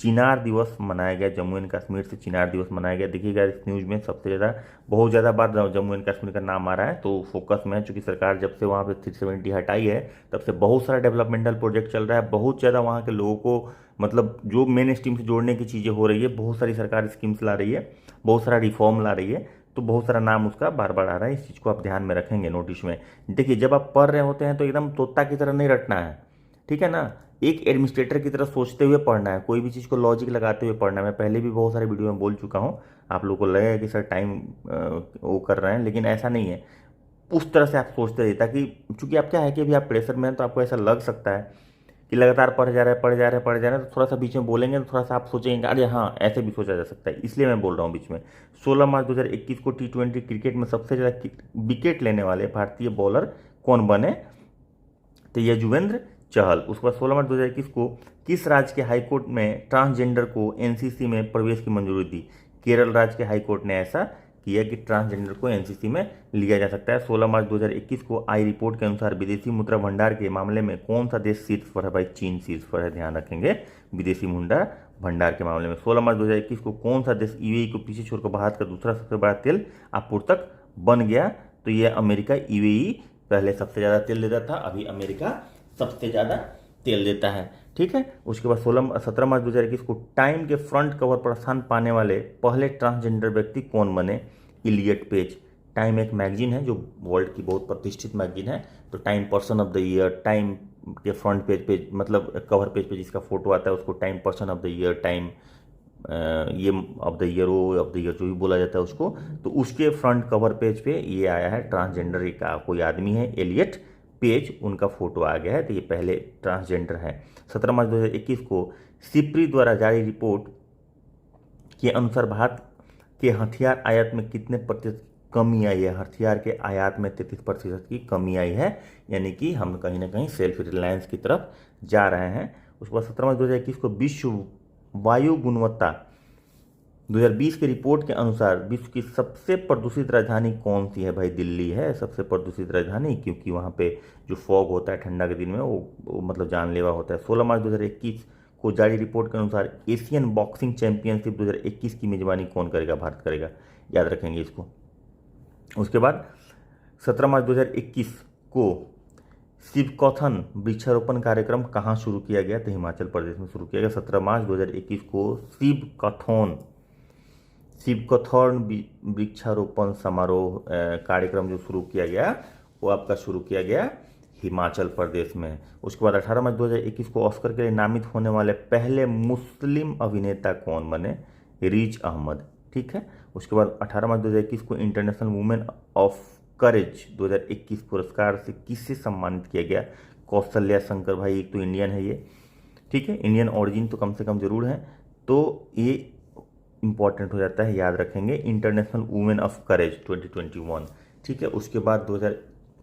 चिनार दिवस मनाया गया? जम्मू एंड कश्मीर से चिनार दिवस मनाया गया। देखिएगा इस न्यूज़ में सबसे ज़्यादा, बहुत ज़्यादा बार जम्मू एंड कश्मीर का नाम आ रहा है, तो फोकस में है, चूँकि सरकार जब से वहाँ पे 370 हटाई है तब से बहुत सारा डेवलपमेंटल प्रोजेक्ट चल रहा है, बहुत ज़्यादा वहाँ के लोगों को मतलब जो मेन स्ट्रीम से जोड़ने की चीज़ें हो रही है, बहुत सारी सरकार स्कीम्स ला रही है, बहुत सारा रिफॉर्म ला रही है, तो बहुत सारा नाम उसका बार बार आ रहा है। इस चीज़ को आप ध्यान में रखेंगे नोटिस में। देखिए जब आप पढ़ रहे होते हैं तो एकदम तोता की तरह नहीं रटना है, ठीक है ना, एक एडमिनिस्ट्रेटर की तरह सोचते हुए पढ़ना है, कोई भी चीज़ को लॉजिक लगाते हुए पढ़ना है। मैं पहले भी बहुत सारे वीडियो में बोल चुका हूँ, आप लोगों को लगेगा कि सर टाइम वो कर रहे हैं, लेकिन ऐसा नहीं है। उस तरह से आप सोचते रहिए, ताकि चूंकि आप क्या है कि अभी आप प्रेशर में हैं, तो आपको ऐसा लग सकता है कि लगातार पढ़ जा रहे हैं, तो थोड़ा सा बीच में बोलेंगे तो थोड़ा सा आप सोचेंगे अरे हाँ ऐसे भी सोचा जा सकता है, इसलिए मैं बोल रहा हूँ बीच में। 16 मार्च 2021 को T20 क्रिकेट में सबसे ज़्यादा विकेट लेने वाले भारतीय बॉलर कौन बने? तो युजवेंद्र चहल। उसके बाद 16 मार्च 2021 को किस राज्य के हाईकोर्ट में ट्रांसजेंडर को एनसीसी में प्रवेश की मंजूरी दी? केरल राज्य के हाईकोर्ट ने ऐसा किया कि ट्रांसजेंडर को एनसीसी में लिया जा सकता है। 16 मार्च 2021 को आई रिपोर्ट के अनुसार विदेशी मुद्रा भंडार के मामले में कौन सा देश शीर्ष पर है? भाई चीन शीर्ष पर है, ध्यान रखेंगे विदेशी मुद्रा भंडार के मामले में। 16 मार्च 2021 को कौन सा देश यूएई को पीछे छोड़कर भारत का दूसरा सबसे बड़ा तेल आपूर्तक बन गया? तो ये अमेरिका। यूएई पहले सबसे ज़्यादा तेल देता था, अभी अमेरिका सबसे ज़्यादा तेल देता है, ठीक है। उसके बाद 17 मार्च 2021 को टाइम के फ्रंट कवर पर स्थान पाने वाले पहले ट्रांसजेंडर व्यक्ति कौन बने? Elliot Page. टाइम एक मैगजीन है जो वर्ल्ड की बहुत प्रतिष्ठित मैगजीन है, तो Time person of the year, Time के फ्रंट पेज पे मतलब कवर पेज पे जिसका फोटो आता है उसको time person of the year, time ये ऑफ द ईयर, वो ऑफ द ईयर जो भी बोला जाता है उसको, तो उसके फ्रंट कवर पेज पे ये आया है ट्रांसजेंडर का कोई आदमी है, एलियट पेज, उनका फोटो आ गया है, तो ये पहले ट्रांसजेंडर है। 17 मार्च 2021 को सिप्री द्वारा जारी रिपोर्ट के अनुसार भारत के हथियार आयात में कितने प्रतिशत कमी आई है? हथियार के आयात में 33% की कमी आई है, यानी कि हम कहीं ना कहीं सेल्फ रिलायंस की तरफ जा रहे हैं। उसके बाद 17 मार्च 2021 को विश्व वायु गुणवत्ता 2020 की रिपोर्ट के अनुसार विश्व की सबसे प्रदूषित राजधानी कौन सी है? भाई दिल्ली है सबसे प्रदूषित राजधानी, क्योंकि वहाँ पे जो फॉग होता है ठंडा के दिन में वो मतलब जानलेवा होता है। 16 मार्च 2021 को जारी रिपोर्ट के अनुसार एशियन बॉक्सिंग चैंपियनशिप 2021 की मेजबानी कौन करेगा? भारत करेगा, याद रखेंगे इसको। उसके बाद 17 मार्च 2021 को शिवकथन वृक्षारोपण कार्यक्रम कहाँ शुरू किया गया? तो हिमाचल प्रदेश में शुरू किया गया। 17 मार्च 2021 को शिवकथन वृक्षारोपण समारोह कार्यक्रम जो शुरू किया गया वो आपका शुरू किया गया हिमाचल प्रदेश में। उसके बाद 18 मार्च 2021 को ऑस्कर के लिए नामित होने वाले पहले मुस्लिम अभिनेता कौन बने? रिज अहमद, ठीक है। उसके बाद 18 मार्च 2021 को इंटरनेशनल वुमेन ऑफ करेज 2021 पुरस्कार से किससे सम्मानित किया गया? कौशल्या शंकर भाई, एक तो इंडियन है ये, ठीक है, इंडियन ओरिजिन तो कम से कम जरूर है, तो ये इंपॉर्टेंट हो जाता है, याद रखेंगे। इंटरनेशनल वुमेन ऑफ करेज 2021, ठीक है। उसके बाद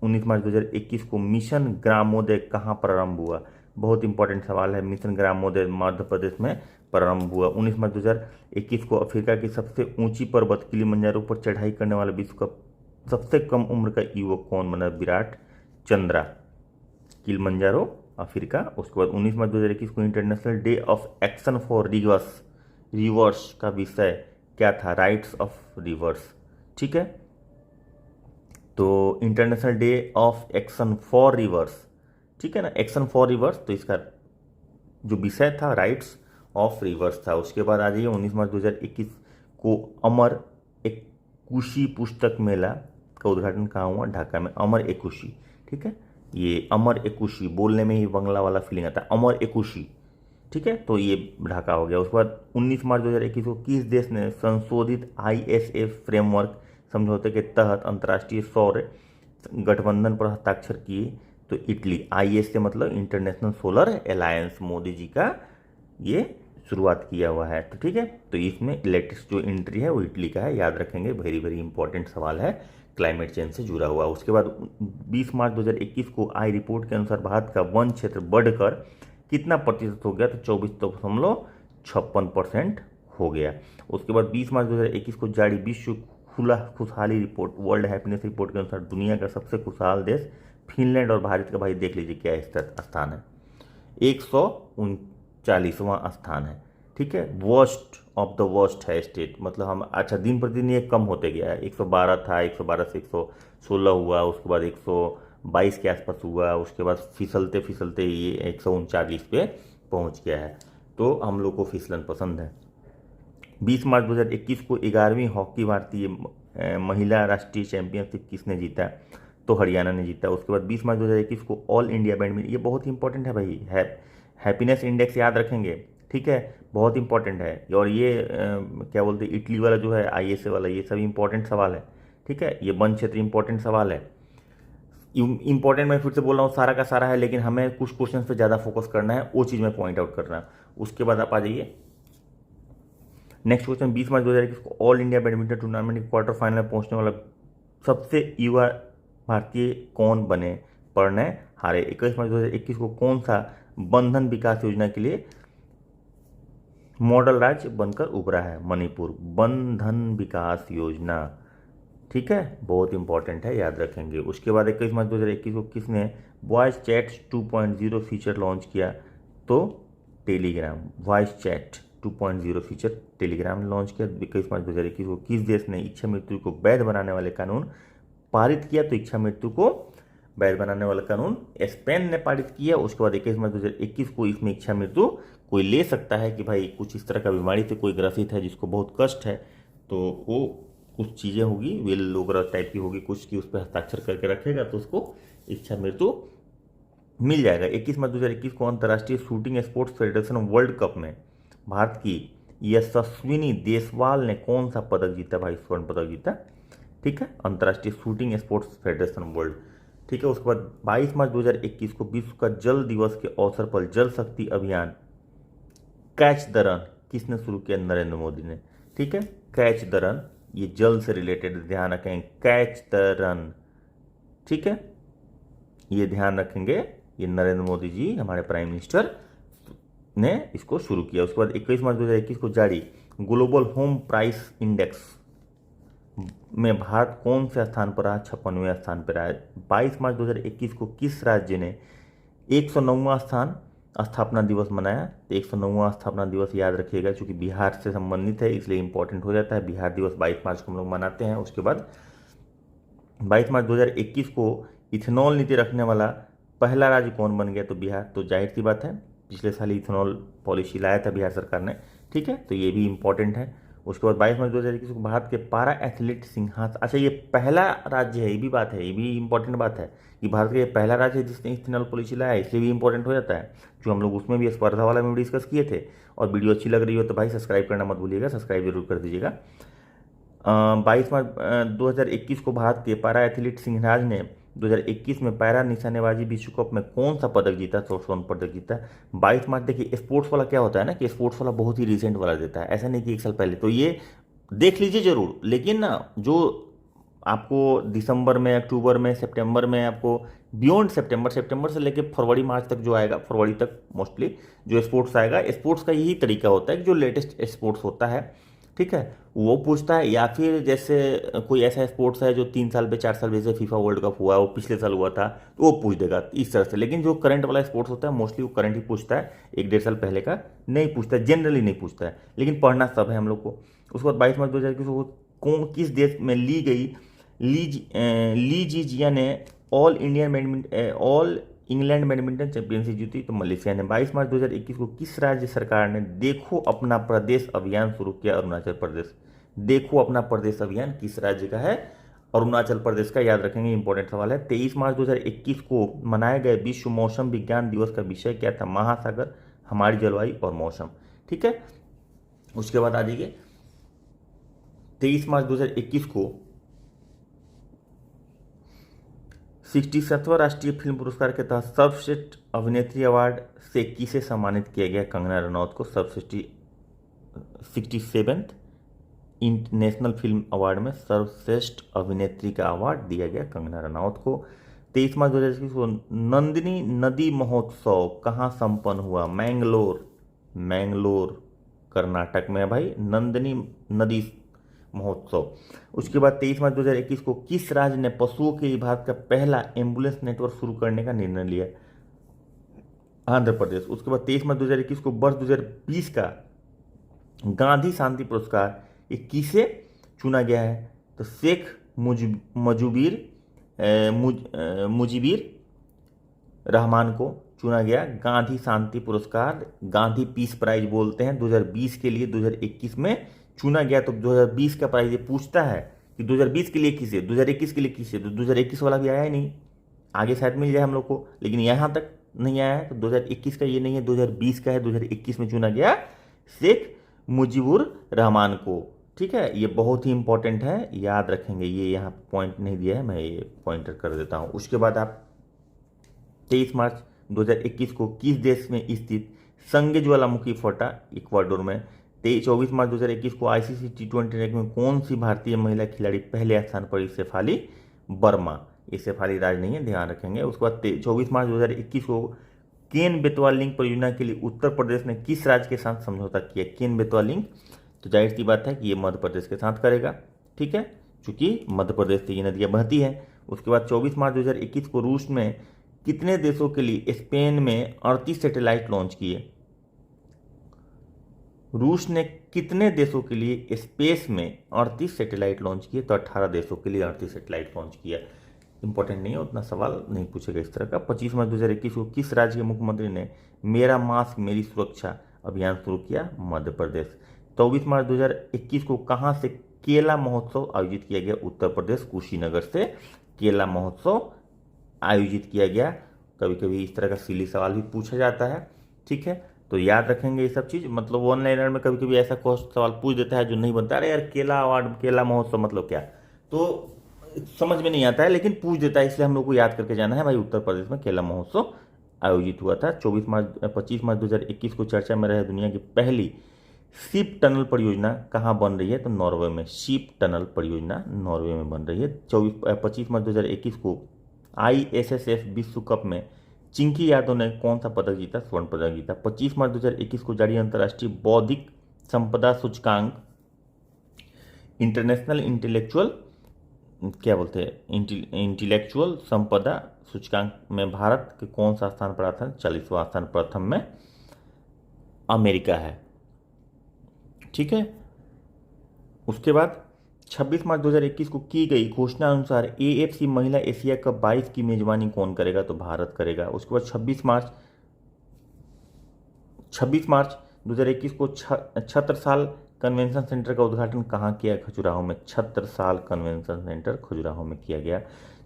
19 मार्च 2021 को मिशन ग्रामोदय कहाँ प्रारंभ हुआ? बहुत इंपॉर्टेंट सवाल है। मिशन ग्रामोदय मध्य प्रदेश में प्रारंभ हुआ। 19 मार्च 2021 को अफ्रीका की सबसे ऊंची पर्वत किलिमंजारो पर चढ़ाई करने वाला विश्व का सबसे कम उम्र का युवक कौन बना? Virat Chandra, Kilimanjaro, Africa. उसके बाद 19 मार्च 2021 को international day of action for reverse का विषय क्या था? राइट्स ऑफ रिवर्स, ठीक है। तो international day of action for reverse, ठीक है ना, एक्शन फॉर रिवर्स, तो इसका जो विषय था राइट्स ऑफ रिवर्स था। उसके बाद आ जाइए 19 मार्च 2021 को अमर एकुशी पुस्तक मेला का उद्घाटन कहाँ हुआ? ढाका में। अमर एकुशी, ठीक है, ये अमर एकुशी बोलने में ही बंगला वाला फीलिंग आता है, अमर एकुशी, ठीक है, तो ये ढाका हो गया। उसके बाद 19 मार्च 2021 को किस देश ने संशोधित ISA फ्रेमवर्क समझौते के तहत अंतर्राष्ट्रीय सौर गठबंधन पर हस्ताक्षर किए? तो इटली। ISA मतलब international solar alliance, Modi ji का ये शुरुआत किया हुआ है, तो ठीक है। तो इसमें लेटेस्ट जो एंट्री है वो इटली का है, याद रखेंगे, वेरी वेरी इंपॉर्टेंट सवाल है, क्लाइमेट चेंज से जुड़ा हुआ। उसके बाद 20 मार्च 2021 को आई रिपोर्ट के अनुसार भारत का वन क्षेत्र बढ़कर कितना प्रतिशत हो गया? तो 24.56% हो गया। उसके बाद 20 मार्च 2021 को जारी विश्व खुशहाली रिपोर्ट, वर्ल्ड हैप्पीनेस रिपोर्ट के अनुसार दुनिया का सबसे खुशहाल देश फिनलैंड और भारत का भाई देख लीजिए क्या स्थान है, 139वां स्थान है, ठीक है। वर्स्ट ऑफ द वर्स्ट है स्टेट, मतलब हम अच्छा दिन प्रतिदिन ये कम होते गया है, 112 था, 112 से 116 हुआ, उसके बाद 122 के आसपास हुआ, उसके बाद फिसलते फिसलते ये 139 पे पहुंच गया है। तो हम लोग को फिसलन पसंद है। 20 मार्च 2021 को 11वीं हॉकी भारतीय महिला राष्ट्रीय चैंपियनशिप किसने जीता? तो हरियाणा ने जीता। उसके बाद 20 मार्च 2021 को ऑल इंडिया बैडमिंटन, ये बहुत इंपॉर्टेंट है भाई, हैप्पीनेस इंडेक्स याद रखेंगे, ठीक है, बहुत इंपॉर्टेंट है। और ये क्या बोलते हैं, इटली वाला जो है ISA वाला, ये सब इंपॉर्टेंट सवाल है, ठीक है। ये वन क्षेत्र इंपॉर्टेंट सवाल है, इंपॉर्टेंट मैं फिर से बोल रहा हूँ, सारा का सारा है, लेकिन हमें कुछ क्वेश्चन पे ज़्यादा फोकस करना है, वो चीज़ मैं पॉइंट आउट कर रहा हूँ। उसके बाद आप आ जाइए नेक्स्ट क्वेश्चन। 20 मार्च 2021 को ऑल इंडिया बैडमिंटन टूर्नामेंट के क्वार्टर फाइनल में पहुंचने वाला सबसे युवा भारतीय कौन बने? प्रणय हारे। 21 मार्च 2021 को कौन सा बंधन विकास योजना के लिए मॉडल राज्य बनकर उभरा है? मणिपुर। बंधन विकास योजना, ठीक है, बहुत इंपॉर्टेंट है, याद रखेंगे। उसके बाद 21 मार्च 2021 को किसने वॉइस चैट 2.0 फीचर लॉन्च किया? तो Telegram. Voice chat 2.0 feature Telegram ने लॉन्च किया। 21 मार्च 2021 को किस देश ने इच्छा मृत्यु को वैध बनाने वाले कानून पारित किया? तो इच्छा मृत्यु को वैध बनाने वाला कानून स्पेन ने पारित किया। उसके बाद 21 मार्च 2021 को इसमें इच्छा मृत्यु कोई ले सकता है कि भाई कुछ इस तरह का बीमारी से कोई ग्रसित है जिसको बहुत कष्ट है, तो वो कुछ चीज़ें होगी विल लोगरा टाइप की होगी कुछ की, उस पर हस्ताक्षर करके रखेगा तो उसको इच्छा मृत्यु मिल जाएगा। 21 मार्च 2021 को अंतर्राष्ट्रीय shooting sports federation world cup में भारत की यशस्विनी देसवाल ने कौन सा पदक जीता? भाई स्वर्ण पदक जीता, ठीक है, अंतर्राष्ट्रीय शूटिंग स्पोर्ट्स फेडरेशन वर्ल्ड, ठीक है। उसके बाद 22 मार्च 2021 को विश्व का जल दिवस के अवसर पर जल शक्ति अभियान कैच द रन किसने शुरू किया? नरेंद्र मोदी ने, ठीक है। कैच द रन, ये जल से रिलेटेड, ध्यान रखें, कैच द रन, ठीक है, ये ध्यान रखेंगे, ये नरेंद्र मोदी जी हमारे प्राइम मिनिस्टर ने इसको शुरू किया। उसके बाद 21 मार्च 2021 को जारी ग्लोबल होम प्राइस इंडेक्स में भारत कौन से स्थान पर रहा? 56वें स्थान पर रहा। 22 मार्च 2021 को किस राज्य ने 109वां स्थान स्थापना दिवस मनाया? तो 109वां स्थापना दिवस याद रखिएगा, चूंकि बिहार से संबंधित है इसलिए इंपॉर्टेंट हो जाता है। बिहार दिवस 22 मार्च को हम लोग मनाते हैं। उसके बाद 22 मार्च 2021 को इथेनॉल नीति रखने वाला पहला राज्य कौन बन गया? तो बिहार। तो जाहिर सी बात है, पिछले साल इथेनॉल पॉलिसी लाया था बिहार सरकार ने, ठीक है, तो ये भी इंपॉर्टेंट है। उसके बाद 22 मार्च 2021 को भारत के पारा एथलीट सिंहासन, अच्छा ये पहला राज्य है, ये भी बात है, ये भी इंपॉर्टेंट बात है कि भारत का ये पहला राज्य है जिसने इथेनॉल पॉलिसी लाया है, इसलिए भी इंपॉर्टेंट हो जाता है। जो हम लोग उसमें भी स्पर्धा वाला में डिस्कस किए थे। और वीडियो अच्छी लग रही हो तो भाई सब्सक्राइब करना मत भूलिएगा, सब्सक्राइब जरूर कर दीजिएगा। 22 मार्च 2021 को भारत के पारा एथलीट सिंहराज ने 2021 में पैरा निशानेबाजी विश्व कप में कौन सा पदक जीता? तो स्वर्ण पदक जीता। 22 मार्च, देखिए स्पोर्ट्स वाला क्या होता है ना कि स्पोर्ट्स वाला बहुत ही रिसेंट वाला देता है, ऐसा नहीं कि 1 साल पहले। तो ये देख लीजिए जरूर, लेकिन ना जो आपको दिसंबर में, अक्टूबर में, सितंबर में, आपको बियॉन्ड सितंबर से लेकर फरवरी मार्च तक जो आएगा, फरवरी तक मोस्टली जो स्पोर्ट्स आएगा, स्पोर्ट्स का यही तरीका होता है कि जो लेटेस्ट स्पोर्ट्स होता है, ठीक है, वो पूछता है। या फिर जैसे कोई ऐसा स्पोर्ट्स है जो 3 साल पे 4 साल, जैसे फीफा वर्ल्ड कप हुआ, वो पिछले साल हुआ था, तो वो पूछ देगा इस तरह से। लेकिन जो करंट वाला स्पोर्ट्स होता है मोस्टली वो करंट ही पूछता है, 1-1.5 साल पहले का नहीं पूछता है, जनरली नहीं पूछता है, लेकिन पढ़ना सब है हम लोग को। उसके बाद 22 मार्च 2021 को कौन किस देश में ली गई ली जीजिया ने ऑल इंग्लैंड बैडमिंटन चैंपियनशिप जीती? तो मलेशिया ने। 22 मार्च 2021 को किस राज्य सरकार ने देखो अपना प्रदेश अभियान शुरू किया? अरुणाचल प्रदेश। देखो अपना प्रदेश अभियान किस राज्य का है? अरुणाचल प्रदेश का, याद रखेंगे, इंपॉर्टेंट सवाल है। 23 मार्च 2021 को मनाए गए विश्व मौसम विज्ञान दिवस का विषय क्या था? महासागर, हमारी जलवायु और मौसम, ठीक है। उसके बाद आ जाइए 23 मार्च 2021 को 67वां राष्ट्रीय फिल्म पुरस्कार के तहत सर्वश्रेष्ठ अभिनेत्री अवार्ड से किसे सम्मानित किया गया? कंगना रनौत को। 67th इंटरनेशनल फिल्म अवार्ड में सर्वश्रेष्ठ अभिनेत्री का अवार्ड दिया गया कंगना रनौत को। 23 मार्च 2021 को नंदिनी नदी महोत्सव कहाँ संपन्न हुआ? मैंगलोर कर्नाटक में है भाई, नंदिनी नदी महोत्सव। उसके बाद 23 मार्च 2021 को किस राज्य ने पशुओं के लिए भारत का पहला एम्बुलेंस नेटवर्क शुरू करने का निर्णय लिया? आंध्र प्रदेश। उसके बाद 23 मार्च 2021 को वर्ष 2020 का गांधी शांति पुरस्कार ये किसे चुना गया है? तो शेख मुजीबिर रहमान को चुना गया गांधी शांति पुरस्कार, गांधी पीस प्राइज बोलते हैं, 2020 के लिए 2021 में चुना गया। तो 2020 का प्राइज ये पूछता है कि 2020 के लिए किसे, 2021 के लिए किसे, तो 2021 वाला भी आया ही नहीं, आगे शायद मिल जाए हम लोग को, लेकिन यहाँ तक नहीं आया है। तो 2021 का ये नहीं है, 2020 का है, 2021 में चुना गया शेख मुजीबुर रहमान को, ठीक है। ये बहुत ही इंपॉर्टेंट है, याद रखेंगे। ये यहाँ पॉइंट नहीं दिया है, मैं ये पॉइंटर कर देता हूँ। उसके बाद आप 23 मार्च 2021 को किस देश में स्थित संगे ज्वालामुखी फटा? इक्वाडोर में। 24 मार्च 2021 को आईसीसी T20 रैंकिंग में कौन सी भारतीय महिला खिलाड़ी पहले स्थान पर? शेफाली वर्मा। ये शेफाली राज नहीं है, ध्यान रखेंगे। उसके बाद 24 मार्च 2021 को केन बेतवा लिंक परियोजना के लिए उत्तर प्रदेश ने किस राज्य के साथ समझौता किया? केन बेतवा लिंक, तो जाहिर सी बात है कि ये मध्य प्रदेश के साथ करेगा, ठीक है, चूंकि मध्य प्रदेश से ये नदियाँ बहती हैं। उसके बाद 24 मार्च 2021 को रूस में कितने देशों के लिए स्पेन में 38 सैटेलाइट लॉन्च किए? रूस ने कितने देशों के लिए स्पेस में 38 सैटेलाइट लॉन्च किए? तो 18 देशों के लिए 38 सैटेलाइट लॉन्च किया। इंपॉर्टेंट नहीं है, उतना सवाल नहीं पूछेगा इस तरह का। 25 मार्च 2021 को किस राज्य के मुख्यमंत्री ने मेरा मास्क मेरी सुरक्षा अभियान शुरू किया? मध्य प्रदेश। 24 मार्च 2021 को कहाँ से केला महोत्सव आयोजित किया गया? उत्तर प्रदेश, कुशीनगर से केला महोत्सव आयोजित किया गया। कभी कभी इस तरह का सिली सवाल भी पूछा जाता है, ठीक है, तो याद रखेंगे ये सब चीज़। मतलब ऑनलाइनर में कभी कभी ऐसा सवाल पूछ देता है जो नहीं बनता, अरे यार केला अवार्ड, केला महोत्सव मतलब क्या, तो समझ में नहीं आता है, लेकिन पूछ देता है, इसलिए हम लोग को याद करके जाना है भाई उत्तर प्रदेश में केला महोत्सव आयोजित हुआ था। 25 मार्च 2021 को चर्चा में रहे दुनिया की पहली शिप टनल परियोजना कहाँ बन रही है? तो नॉर्वे में। शिप टनल परियोजना नॉर्वे में बन रही है। 25 मार्च 2021 को ISSF विश्व कप में चिंकी यादव ने कौन सा पदक जीता? स्वर्ण पदक जीता। 25 मार्च 2021 को जारी अंतर्राष्ट्रीय बौद्धिक संपदा सूचकांक इंटरनेशनल इंटेलेक्चुअल क्या बोलते हैं, इंटेलेक्चुअल संपदा सूचकांक में भारत के कौन सा स्थान पर आता है? 40वां स्थान, प्रथम में अमेरिका है। ठीक है, उसके बाद 26 मार्च 2021 को की गई घोषणा अनुसार AFC महिला एशिया कप 22 की मेजबानी कौन करेगा? तो भारत करेगा। उसके बाद 26 मार्च 2021 को छत्रसाल कन्वेंशन सेंटर का उद्घाटन कहाँ किया? खजुराहो में। छत्रसाल कन्वेंशन सेंटर खजुराहो में किया गया।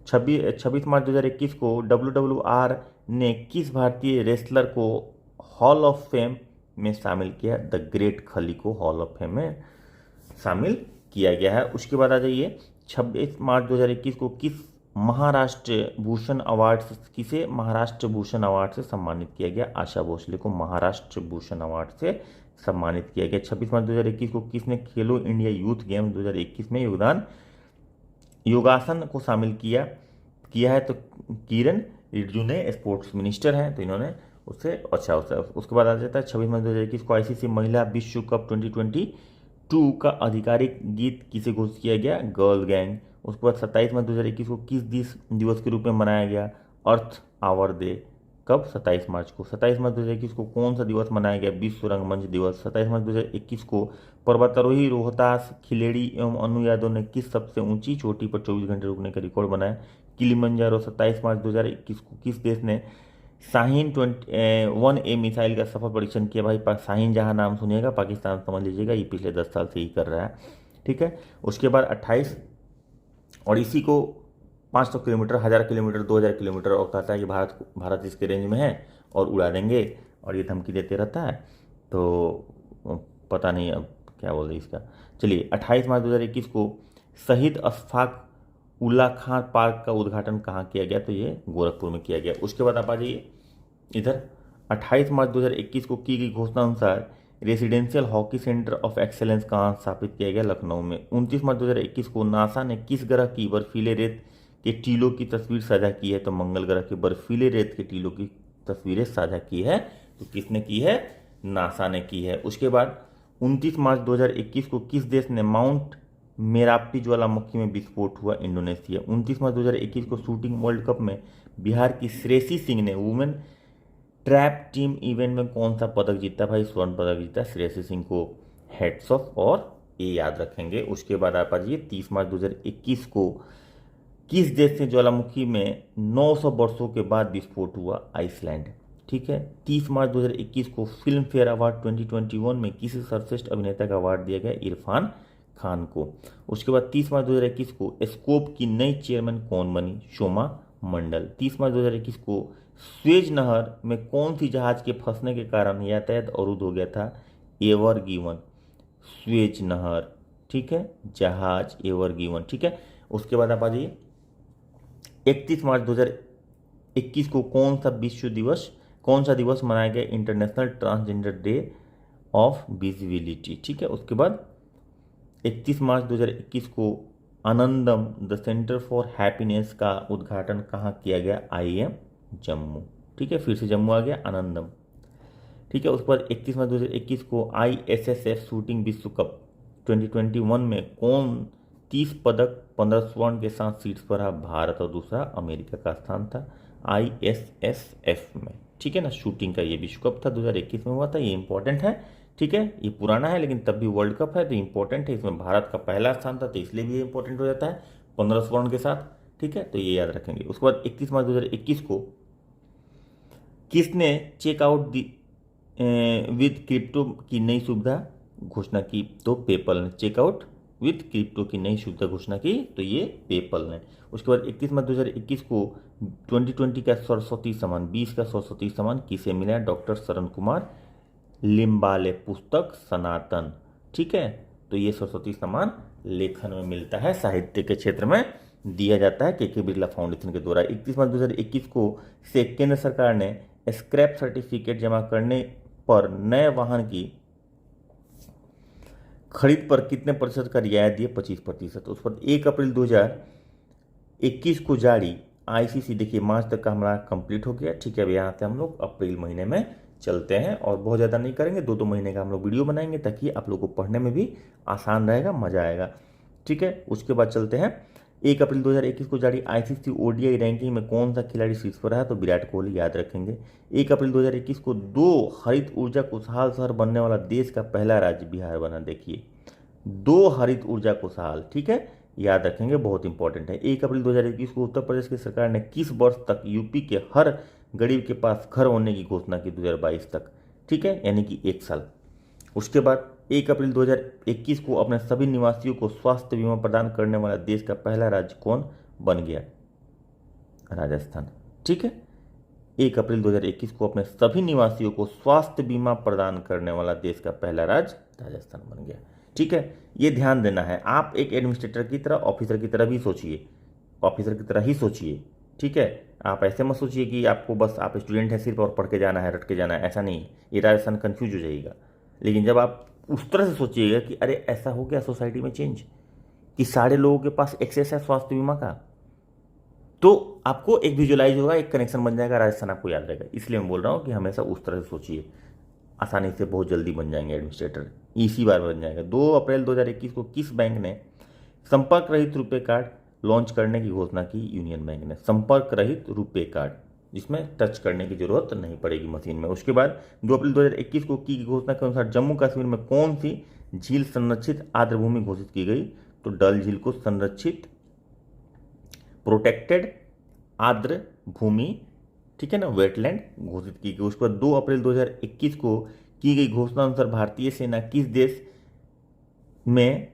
26 मार्च 2021 को WWR ने किस भारतीय रेसलर को हॉल ऑफ फेम में शामिल किया? द ग्रेट खली को हॉल ऑफ फेम में शामिल किया गया है। उसके बाद आ जाइए, 26 मार्च 2021 को किसे महाराष्ट्र भूषण अवार्ड से सम्मानित किया गया? आशा भोसले को महाराष्ट्र भूषण अवार्ड से सम्मानित किया गया। 26 मार्च 2021 को किसने खेलो इंडिया यूथ गेम 2021 में योगासन को शामिल किया है? तो किरण रिजिजू ने, स्पोर्ट्स मिनिस्टर हैं, तो इन्होंने उससे उसके बाद आ जाता है 26 मार्च 2021 को ICC महिला विश्व कप 2022 का आधिकारिक गीत किसे घोषित किया गया? Girl gang. उसके बाद 27 मार्च 2021 को किस दिवस के रूप में मनाया गया? अर्थ आवर डे। कब? 27 मार्च को। 27 मार्च 2021 को कौन सा दिवस मनाया गया? विश्व रंगमंच दिवस। 27 मार्च 2021 को पर्वतारोही रोहतास खिलेड़ी एवं अनु यादव ने किस सबसे ऊंची चोटी पर 24 घंटे रुकने का रिकॉर्ड बनाया? किलिमंजारो। 27 मार्च 2021 को किस देश ने शाहीन 1A मिसाइल का सफल परीक्षण किया? भाई शाहीन जहां नाम सुनिएगा पाकिस्तान समझ लीजिएगा, ये पिछले 10 साल से ही कर रहा है। ठीक है, उसके बाद 28 और इसी को 500 किलोमीटर, 1000 किलोमीटर, 2000 किलोमीटर और कहता है कि भारत इसके रेंज में है और उड़ा देंगे, और ये धमकी देते रहता है। तो पता नहीं अब क्या बोल रहे इसका। चलिए, 28 मार्च 2021 को शहीद अशफाक उल्ला खां पार्क का उद्घाटन कहाँ किया गया? तो ये गोरखपुर में किया गया। उसके बाद आप आ जाइए इधर, 28 मार्च 2021 को की गई घोषणा अनुसार residential hockey centre of excellence कहाँ स्थापित किया गया? लखनऊ में। 29 मार्च 2021 को नासा ने किस ग्रह की बर्फीले रेत के टीलों की तस्वीर साझा की है? तो मंगल ग्रह के बर्फीले रेत के टीलों की तस्वीरें साझा की है। तो किसने की है? नासा ने की है। उसके बाद 29 मार्च 2021 को किस देश ने माउंट मेरापी ज्वालामुखी में विस्फोट हुआ? इंडोनेशिया। 29 मार्च 2021 को शूटिंग वर्ल्ड कप में बिहार की श्रेयसी सिंह ने वुमेन ट्रैप टीम इवेंट में कौन सा पदक जीता? भाई स्वर्ण पदक जीता। श्रेयसी सिंह को हेड्स ऑफ, और ये याद रखेंगे। उसके बाद आप आइए 30 मार्च 2021 को किस देश से ज्वालामुखी में 900 वर्षों के बाद विस्फोट हुआ? आइसलैंड। ठीक है, 30 मार्च 2021 को फिल्म फेयर अवार्ड 2021 में किसी सर्वश्रेष्ठ अभिनेता का अवार्ड दिया गया? इरफान खान को। उसके बाद 30 मार्च 2021 को स्कोप की नई चेयरमैन कौन बनी? शोमा मंडल। 30 मार्च 2021 को स्वेज नहर में कौन सी जहाज के फंसने के कारण यातायात अवरुद्ध हो गया था? Ever given. स्वेज नहर, ठीक है, जहाज एवर गिवन। ठीक है, उसके बाद आप आ जाइए 31 मार्च 2021 को कौन सा दिवस मनाया गया? International transgender day of visibility. ठीक है, उसके बाद 31 मार्च 2021 को आनंदम द सेंटर फॉर हैप्पीनेस का उद्घाटन कहाँ किया गया? IIM जम्मू। ठीक है, फिर से जम्मू आ गया, आनंदम। ठीक है, उसके बाद 31 मार्च 2021 को ISSF शूटिंग विश्व कप 2021 में कौन 30 पदक 15 स्वर्ण के साथ सीट्स पर रहा? भारत, और दूसरा अमेरिका का स्थान था ISSF में। ठीक है ना, शूटिंग का ये विश्व कप था 2021 में हुआ था, ये इंपॉर्टेंट है। ठीक है, ये पुराना है लेकिन तब भी वर्ल्ड कप है तो इंपॉर्टेंट है। इसमें भारत का पहला स्थान था तो इसलिए भी ये इंपॉर्टेंट हो जाता है 15 स्वर्ण के साथ। ठीक है, तो ये याद रखेंगे। उसके बाद 31 मार्च 2021 को किसने चेकआउट विद क्रिप्टो की नई सुविधा घोषणा की? तो पेपल ने। चेकआउट विद क्रिप्टो की नई सुविधा घोषणा की, तो ये पेपल ने। उसके बाद 31 मार्च 2021 को 2020 का सरस्वती सम्मान, 20 का सरस्वती सम्मान किसे मिला? डॉक्टर शरण कुमार लिम्बाले, पुस्तक सनातन। ठीक है, तो ये सरस्वती सम्मान लेखन में मिलता है, साहित्य के क्षेत्र में दिया जाता है के बिरला फाउंडेशन के द्वारा। 31 मार्च 2021 को से केंद्र सरकार ने स्क्रैप सर्टिफिकेट जमा करने पर नए वाहन की खरीद पर कितने प्रतिशत का रियायत दिए? 25%। उस पर 1 अप्रैल 2021 को जारी ICC, देखिए मार्च तक का हमारा कंप्लीट हो गया। ठीक है, अब यहाँ से हम लोग अप्रैल महीने में चलते हैं और बहुत ज़्यादा नहीं करेंगे, 2-2 महीने का हम लोग वीडियो बनाएंगे ताकि आप लोगों को पढ़ने में भी आसान रहेगा, मज़ा आएगा। ठीक है, उसके बाद चलते हैं 1 अप्रैल 2021 को जारी आईसीसी ओडीआई रैंकिंग में कौन सा खिलाड़ी शीर्ष पर रहा? तो विराट कोहली, याद रखेंगे। 1 अप्रैल 2021 को 2 हरित ऊर्जा खुशहाल शहर बनने वाला देश का पहला राज्य बिहार बना। देखिए 2 हरित ऊर्जा खुशहाल, ठीक है, याद रखेंगे, बहुत इंपॉर्टेंट है। 1 अप्रैल 2021 को उत्तर प्रदेश की सरकार ने किस वर्ष तक यूपी के हर गरीब के पास घर होने की घोषणा की? 2022 तक, ठीक है, यानी कि 1 साल। उसके बाद 1 अप्रैल 2021 को अपने सभी निवासियों को स्वास्थ्य बीमा प्रदान करने वाला देश का पहला राज्य कौन बन गया? राजस्थान, ठीक है। 1 अप्रैल 2021 को अपने सभी निवासियों को स्वास्थ्य बीमा प्रदान करने वाला देश का पहला राज्य राजस्थान बन गया, ठीक है। ये ध्यान देना है, आप एक एडमिनिस्ट्रेटर की तरह, ऑफिसर की तरह भी सोचिए, ऑफिसर की तरह ही सोचिए, ठीक है। आप ऐसे मत सोचिए कि आपको बस आप स्टूडेंट है सिर्फ और पढ़ के जाना है, रट के जाना है, ऐसा नहीं। ये राजस्थान कंफ्यूज हो जाएगा। लेकिन जब आप उस तरह से सोचिएगा कि अरे ऐसा हो गया सोसाइटी में चेंज कि सारे लोगों के पास एक्सेस है स्वास्थ्य बीमा का, तो आपको एक विजुअलाइज होगा, एक कनेक्शन बन जाएगा, राजस्थान आपको याद रहेगा। इसलिए मैं बोल रहा हूँ कि हमेशा उस तरह से सोचिए, आसानी से बहुत जल्दी बन जाएंगे एडमिनिस्ट्रेटर, इसी बार बन जाएगा। 2 अप्रैल 2021 को किस बैंक ने संपर्क रहित रुपए कार्ड लॉन्च करने की घोषणा की? यूनियन बैंक ने। संपर्क रहित रुपए कार्ड, जिसमें टच करने की जरूरत नहीं पड़ेगी मशीन में। उसके बाद 2 अप्रैल 2021 को की घोषणा के अनुसार जम्मू कश्मीर में कौन सी झील संरक्षित आर्द्रभूमि घोषित की गई? तो डल झील को संरक्षित प्रोटेक्टेड आर्द्र भूमि, ठीक है ना, वेटलैंड घोषित की गई। उसके बाद 2 अप्रैल 2021 को की गई घोषणा अनुसार भारतीय सेना किस देश में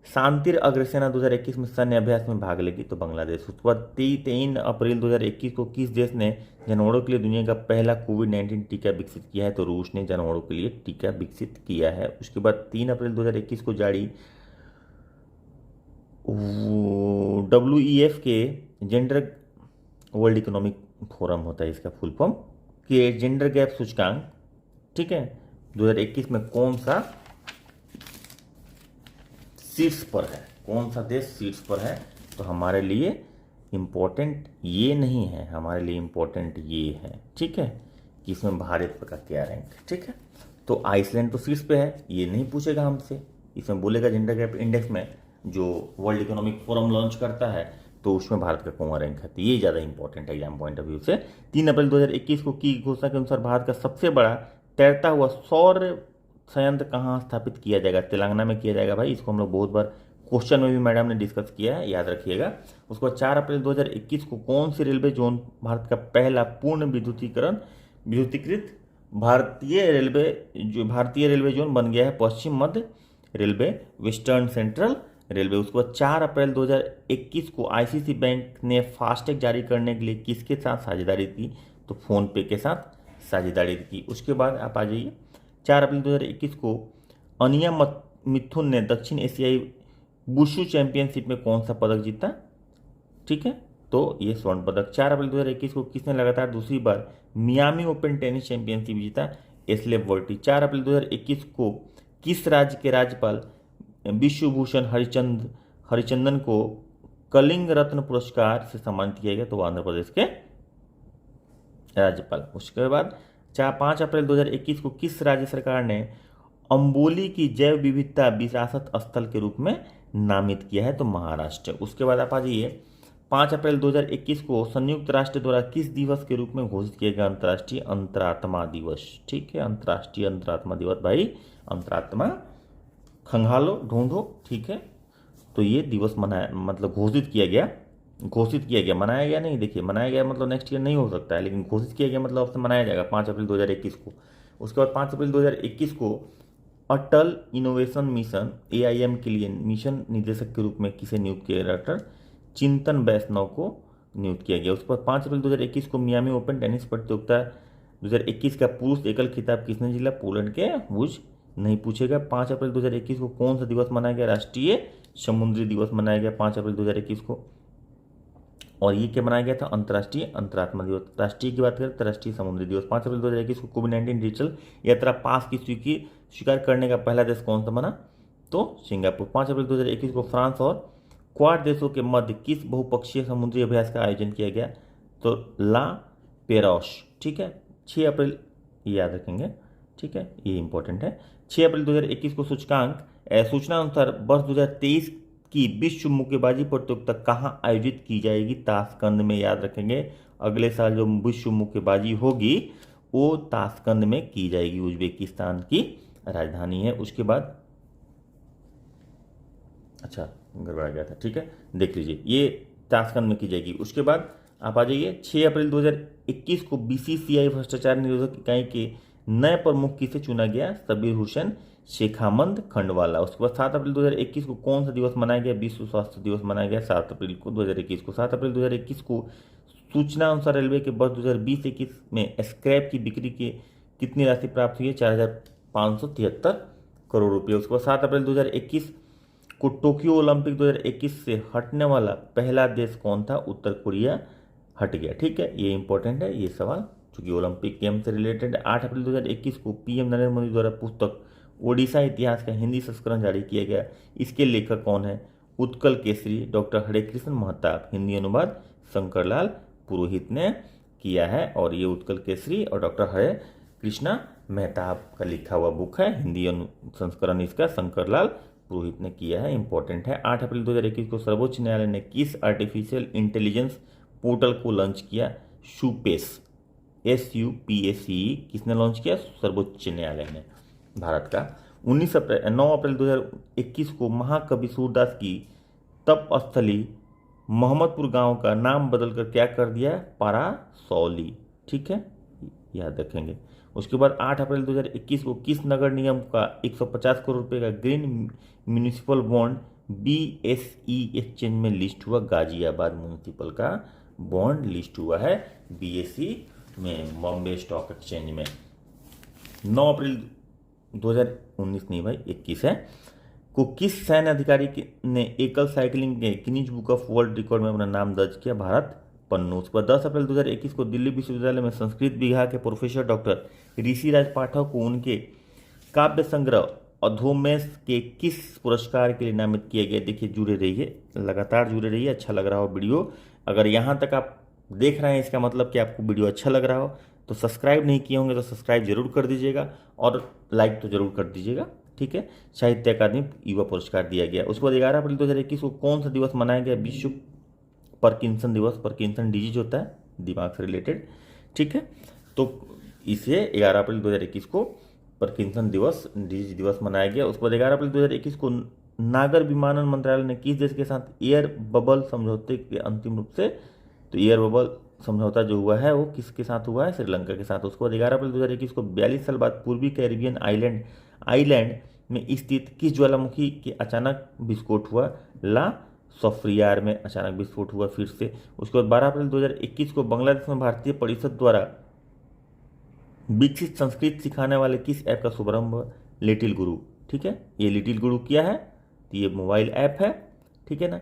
शांतिर अग्रसेना 2021 में सैन्य अभ्यास में भाग लेगी? तो बांग्लादेश। उसके बाद 3 अप्रैल 2021 को किस देश ने जानवरों के लिए दुनिया का पहला कोविड-19 टीका विकसित किया है? तो रूस ने जानवरों के लिए टीका विकसित किया है। उसके बाद 3 अप्रैल 2021 को जारी WEF के जेंडर, वर्ल्ड इकोनॉमिक फोरम होता है इसका फुल फॉर्म, कि जेंडर गैप सूचकांक, ठीक है, 2021 में कौन सा शीर्ष पर है? कौन सा देश शीर्ष पर है? तो हमारे लिए इंपॉर्टेंट ये नहीं है, हमारे लिए इंपॉर्टेंट ये है, ठीक है, कि इसमें भारत का क्या रैंक, ठीक है। तो आइसलैंड तो शीर्ष पे है, ये नहीं पूछेगा हमसे, इसमें बोलेगा जेंडर गैप इंडेक्स में जो वर्ल्ड इकोनॉमिक फोरम लॉन्च करता है तो उसमें भारत का कौन रैंक है, तो ये ज़्यादा इंपॉर्टेंट है एग्जाम पॉइंट ऑफ व्यू से। 3 अप्रैल 2021 को की घोषणा के अनुसार भारत का सबसे बड़ा तैरता हुआ सौर संयंत्र कहाँ स्थापित किया जाएगा? तेलंगाना में किया जाएगा भाई। इसको हम लोग बहुत बार क्वेश्चन में भी मैडम ने डिस्कस किया है, याद रखिएगा। उसके बाद 4 अप्रैल 2021 को कौन सी रेलवे जोन भारत का पहला पूर्ण विद्युतीकृत भारतीय रेलवे जोन बन गया है? पश्चिम मध्य रेलवे, वेस्टर्न सेंट्रल रेलवे। उसके बाद 4 अप्रैल 2021 को आईसीसी बैंक ने फास्टैग जारी करने के लिए किसके साथ साझेदारी की? तो फोन पे के साथ साझेदारी की। उसके बाद आप आ जाइए 4 अप्रैल 2021 को अनिया मिथुन ने दक्षिण एशियाई वुशु चैंपियनशिप में कौन सा पदक जीता? ठीक है, तो ये स्वर्ण पदक। 4 अप्रैल 2021 को किसने लगातार दूसरी बार मियामी ओपन टेनिस चैंपियनशिप जीता? एस्ले वर्टी। 4 अप्रैल 2021 को किस राज्य के राज्यपाल विश्वभूषण हरिचंदन को कलिंग रत्न पुरस्कार से सम्मानित किया गया? तो आंध्र प्रदेश के राज्यपाल। उसके बाद 5 अप्रैल 2021 को किस राज्य सरकार ने अम्बोली की जैव विविधता विरासत स्थल के रूप में नामित किया है? तो महाराष्ट्र। उसके बाद आप आ जाइए 5 अप्रैल 2021 को संयुक्त राष्ट्र द्वारा किस दिवस के रूप में घोषित किया गया? अंतर्राष्ट्रीय अंतरात्मा दिवस। ठीक है, अंतर्राष्ट्रीय अंतरात्मा दिवस भाई, अंतरात्मा खंगालो ढूंढो, ठीक है। तो ये दिवस मनाया, मतलब घोषित किया गया, मनाया गया नहीं। देखिए मनाया गया मतलब नेक्स्ट ईयर नहीं हो सकता है, लेकिन घोषित किया गया मतलब अब से मनाया जाएगा 5 अप्रैल 2021 को। उसके बाद 5 अप्रैल 2021 को अटल इनोवेशन मिशन AIM के लिए मिशन निदेशक के रूप में किसे नियुक्त किया गया? डॉक्टर चिंतन वैष्णव को नियुक्त किया गया। उसके बाद 5 अप्रैल 2021 को मियामी ओपन टेनिस प्रतियोगिता 2021 का पुरुष एकल खिताब किसने जीता? पोलैंड के वुज। नहीं पूछेगा। 5 अप्रैल 2021 को कौन सा दिवस मनाया गया? राष्ट्रीय समुद्री दिवस मनाया गया 5 अप्रैल 2021 को। और ये क्या मनाया गया था? अंतर्राष्ट्रीय अंतरात्मा दिवस। राष्ट्रीय की बात करें तो राष्ट्रीय समुद्री दिवस। 5 अप्रैल 2021 को कोविड-19 डिजिटल यात्रा पास की स्वीकार करने का पहला देश कौन सा बना? तो सिंगापुर। 5 अप्रैल 2021 को फ्रांस और क्वाड देशों के मध्य किस बहुपक्षीय समुद्री अभ्यास का आयोजन किया गया? तो ला पेरोस। ठीक है, 6 अप्रैल, याद रखेंगे, ठीक है, ये इंपॉर्टेंट है। 6 अप्रैल 2021 को सूचना अनुसार वर्ष 2023 की विश्व मुक्केबाजी प्रतियोगिता कहाँ आयोजित की जाएगी? ताशकंद में। याद रखेंगे, अगले साल जो विश्व मुक्केबाजी होगी वो ताशकंद में की जाएगी, उज्बेकिस्तान की राजधानी है। उसके बाद अच्छा गड़बड़ा गया था, ठीक है, देख लीजिए, ये ताशकंद में की जाएगी। उसके बाद आप आ जाइए, 6 अप्रैल 2021 को बीसीसीआई भ्रष्टाचार निरोधक इकाई के नए प्रमुख किसे चुना गया? सबीर हुसैन शेखामंद खंडवाला। उसके बाद 7 अप्रैल 2021 को कौन सा दिवस मनाया गया? विश्व स्वास्थ्य दिवस मनाया गया 7 अप्रैल को 2021 को। 7 अप्रैल 2021 को सूचना अनुसार रेलवे के वर्ष 2020-21 में स्क्रैप की बिक्री के कितनी राशि प्राप्त हुई है? 4,573 करोड़ रुपये। उसके बाद 7 अप्रैल 2021 को टोक्यो ओलंपिक 2021 से हटने वाला पहला देश कौन था? उत्तर कोरिया हट गया। ठीक है, ये इंपॉर्टेंट है ये सवाल, चूंकि ओलंपिक गेम से रिलेटेड। 8 अप्रैल 2021 को पीएम नरेंद्र मोदी द्वारा पुस्तक ओडिशा इतिहास का हिंदी संस्करण जारी किया गया। इसके लेखक कौन है? उत्कल केसरी डॉक्टर हरे कृष्ण महताब। हिंदी अनुवाद शंकरलाल पुरोहित ने किया है, और ये उत्कल केसरी और डॉक्टर हरे कृष्णा मेहताब का लिखा हुआ बुक है। हिंदी संस्करण इसका शंकरलाल पुरोहित ने किया है, इंपॉर्टेंट है। 8 अप्रैल 2021 को सर्वोच्च न्यायालय ने किस आर्टिफिशियल इंटेलिजेंस पोर्टल को लॉन्च किया? शूपेस, SUPACE किसने लॉन्च किया? सर्वोच्च न्यायालय ने, भारत का। 9 अप्रैल 2021 को महाकवि सूरदास की तपस्थली मोहम्मदपुर गांव का नाम बदलकर क्या कर दिया? पारासौली। ठीक है, याद रखेंगे। उसके बाद 8 अप्रैल 2021 को किस नगर निगम का 150 करोड़ रुपए का green municipal bond BSE exchange में लिस्ट हुआ? गाजियाबाद म्यूनिसिपल का बॉन्ड लिस्ट हुआ है BSE में, बॉम्बे स्टॉक एक्सचेंज में। 9 अप्रैल 2019 नहीं भाई 21 है को किस सैन्य अधिकारी ने एकल साइकिलिंग के Guinness book of world record में अपना नाम दर्ज किया? भारत पन्नू। उसके बाद 10 अप्रैल 2021 को दिल्ली विश्वविद्यालय में संस्कृत विभाग के प्रोफेसर डॉक्टर ऋषिराज पाठक को उनके काव्य संग्रह अधोमेश के किस पुरस्कार के लिए नामित किया गया? देखिए, जुड़े रहिए, लगातार जुड़े रहिए, अच्छा लग रहा हो वीडियो। अगर यहाँ तक आप देख रहे हैं इसका मतलब कि आपको वीडियो अच्छा लग रहा हो, तो सब्सक्राइब नहीं किए होंगे तो सब्सक्राइब जरूर कर दीजिएगा, और लाइक तो जरूर कर दीजिएगा। ठीक है, साहित्य अकादमी युवा पुरस्कार दिया गया। उसके बाद 11 अप्रैल 2021 को कौन सा दिवस मनाया गया? विश्व पार्किंसन दिवस। पार्किंसन डिजीज होता है दिमाग से रिलेटेड। ठीक है, तो इसे 11 अप्रैल 2021 को पार्किंसन दिवस डिजीज दिवस मनाया गया। उसके बाद 11 अप्रैल 2021 को नागर विमानन मंत्रालय ने किस देश के साथ एयर बबल समझौते के अंतिम रूप से, तो एयर बबल समझौता जो हुआ है वो किसके साथ हुआ है? श्रीलंका के साथ। उसके बाद 11 अप्रैल 2021 को 42 साल बाद पूर्वी कैरिबियन आइलैंड में स्थित किस ज्वालामुखी के अचानक विस्फोट हुआ? ला सफ्रियार में अचानक विस्फोट हुआ फिर से। उसके बाद 12 अप्रैल 2021 को बांग्लादेश में भारतीय परिषद द्वारा विकसित संस्कृत सिखाने वाले किस ऐप का शुभारंभ? लिटिल गुरु। ठीक है, ये लिटिल गुरु क्या है? तो ये मोबाइल ऐप है, ठीक है ना,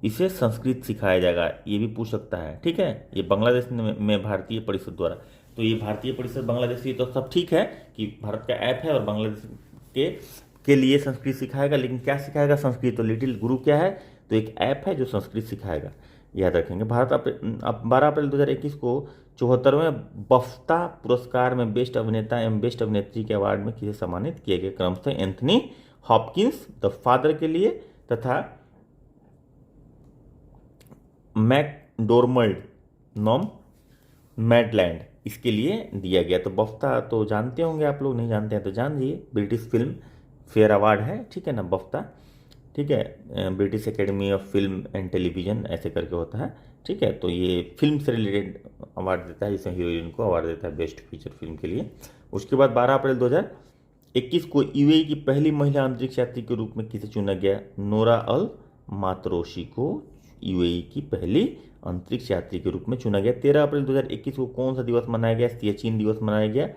इसे संस्कृत सिखाया जाएगा, ये भी पूछ सकता है। ठीक है, ये बांग्लादेश में भारतीय परिषद द्वारा, तो ये भारतीय परिषद बांग्लादेश, ये तो सब ठीक है कि भारत का ऐप है और बांग्लादेश के लिए संस्कृत सिखाएगा, लेकिन क्या सिखाएगा? संस्कृत। तो लिटिल गुरु क्या है? तो एक ऐप है जो संस्कृत सिखाएगा, याद रखेंगे। 12 अप्रैल 2021 को 74वें बफ्ता पुरस्कार में बेस्ट अभिनेता एवं बेस्ट अभिनेत्री के अवार्ड में किसे सम्मानित किया गया? क्रमशः एंथनी हॉपकिंस द फादर के लिए तथा मैकडोर्मल्ड नॉम मैडलैंड इसके लिए दिया गया। तो बफ्ता तो जानते होंगे आप लोग, नहीं जानते हैं तो जान लीजिए, ब्रिटिश फिल्म फेयर अवार्ड है, ठीक है ना, बफ्ता। ठीक है, British academy of film and television ऐसे करके होता है। ठीक है, तो ये फिल्म से रिलेटेड अवार्ड देता है, जिसमें हीरोइन को अवार्ड देता है बेस्ट फीचर फिल्म के लिए। उसके बाद 12 अप्रैल 2021 को यूएई की पहली महिला अंतरिक्ष यात्री के रूप में किसे चुना गया? नोरा अल मातरोशी को यूएई की पहली अंतरिक्ष यात्री के रूप में चुना गया। 13 अप्रैल 2021 को कौन सा दिवस मनाया गया? सियाचिन दिवस मनाया गया।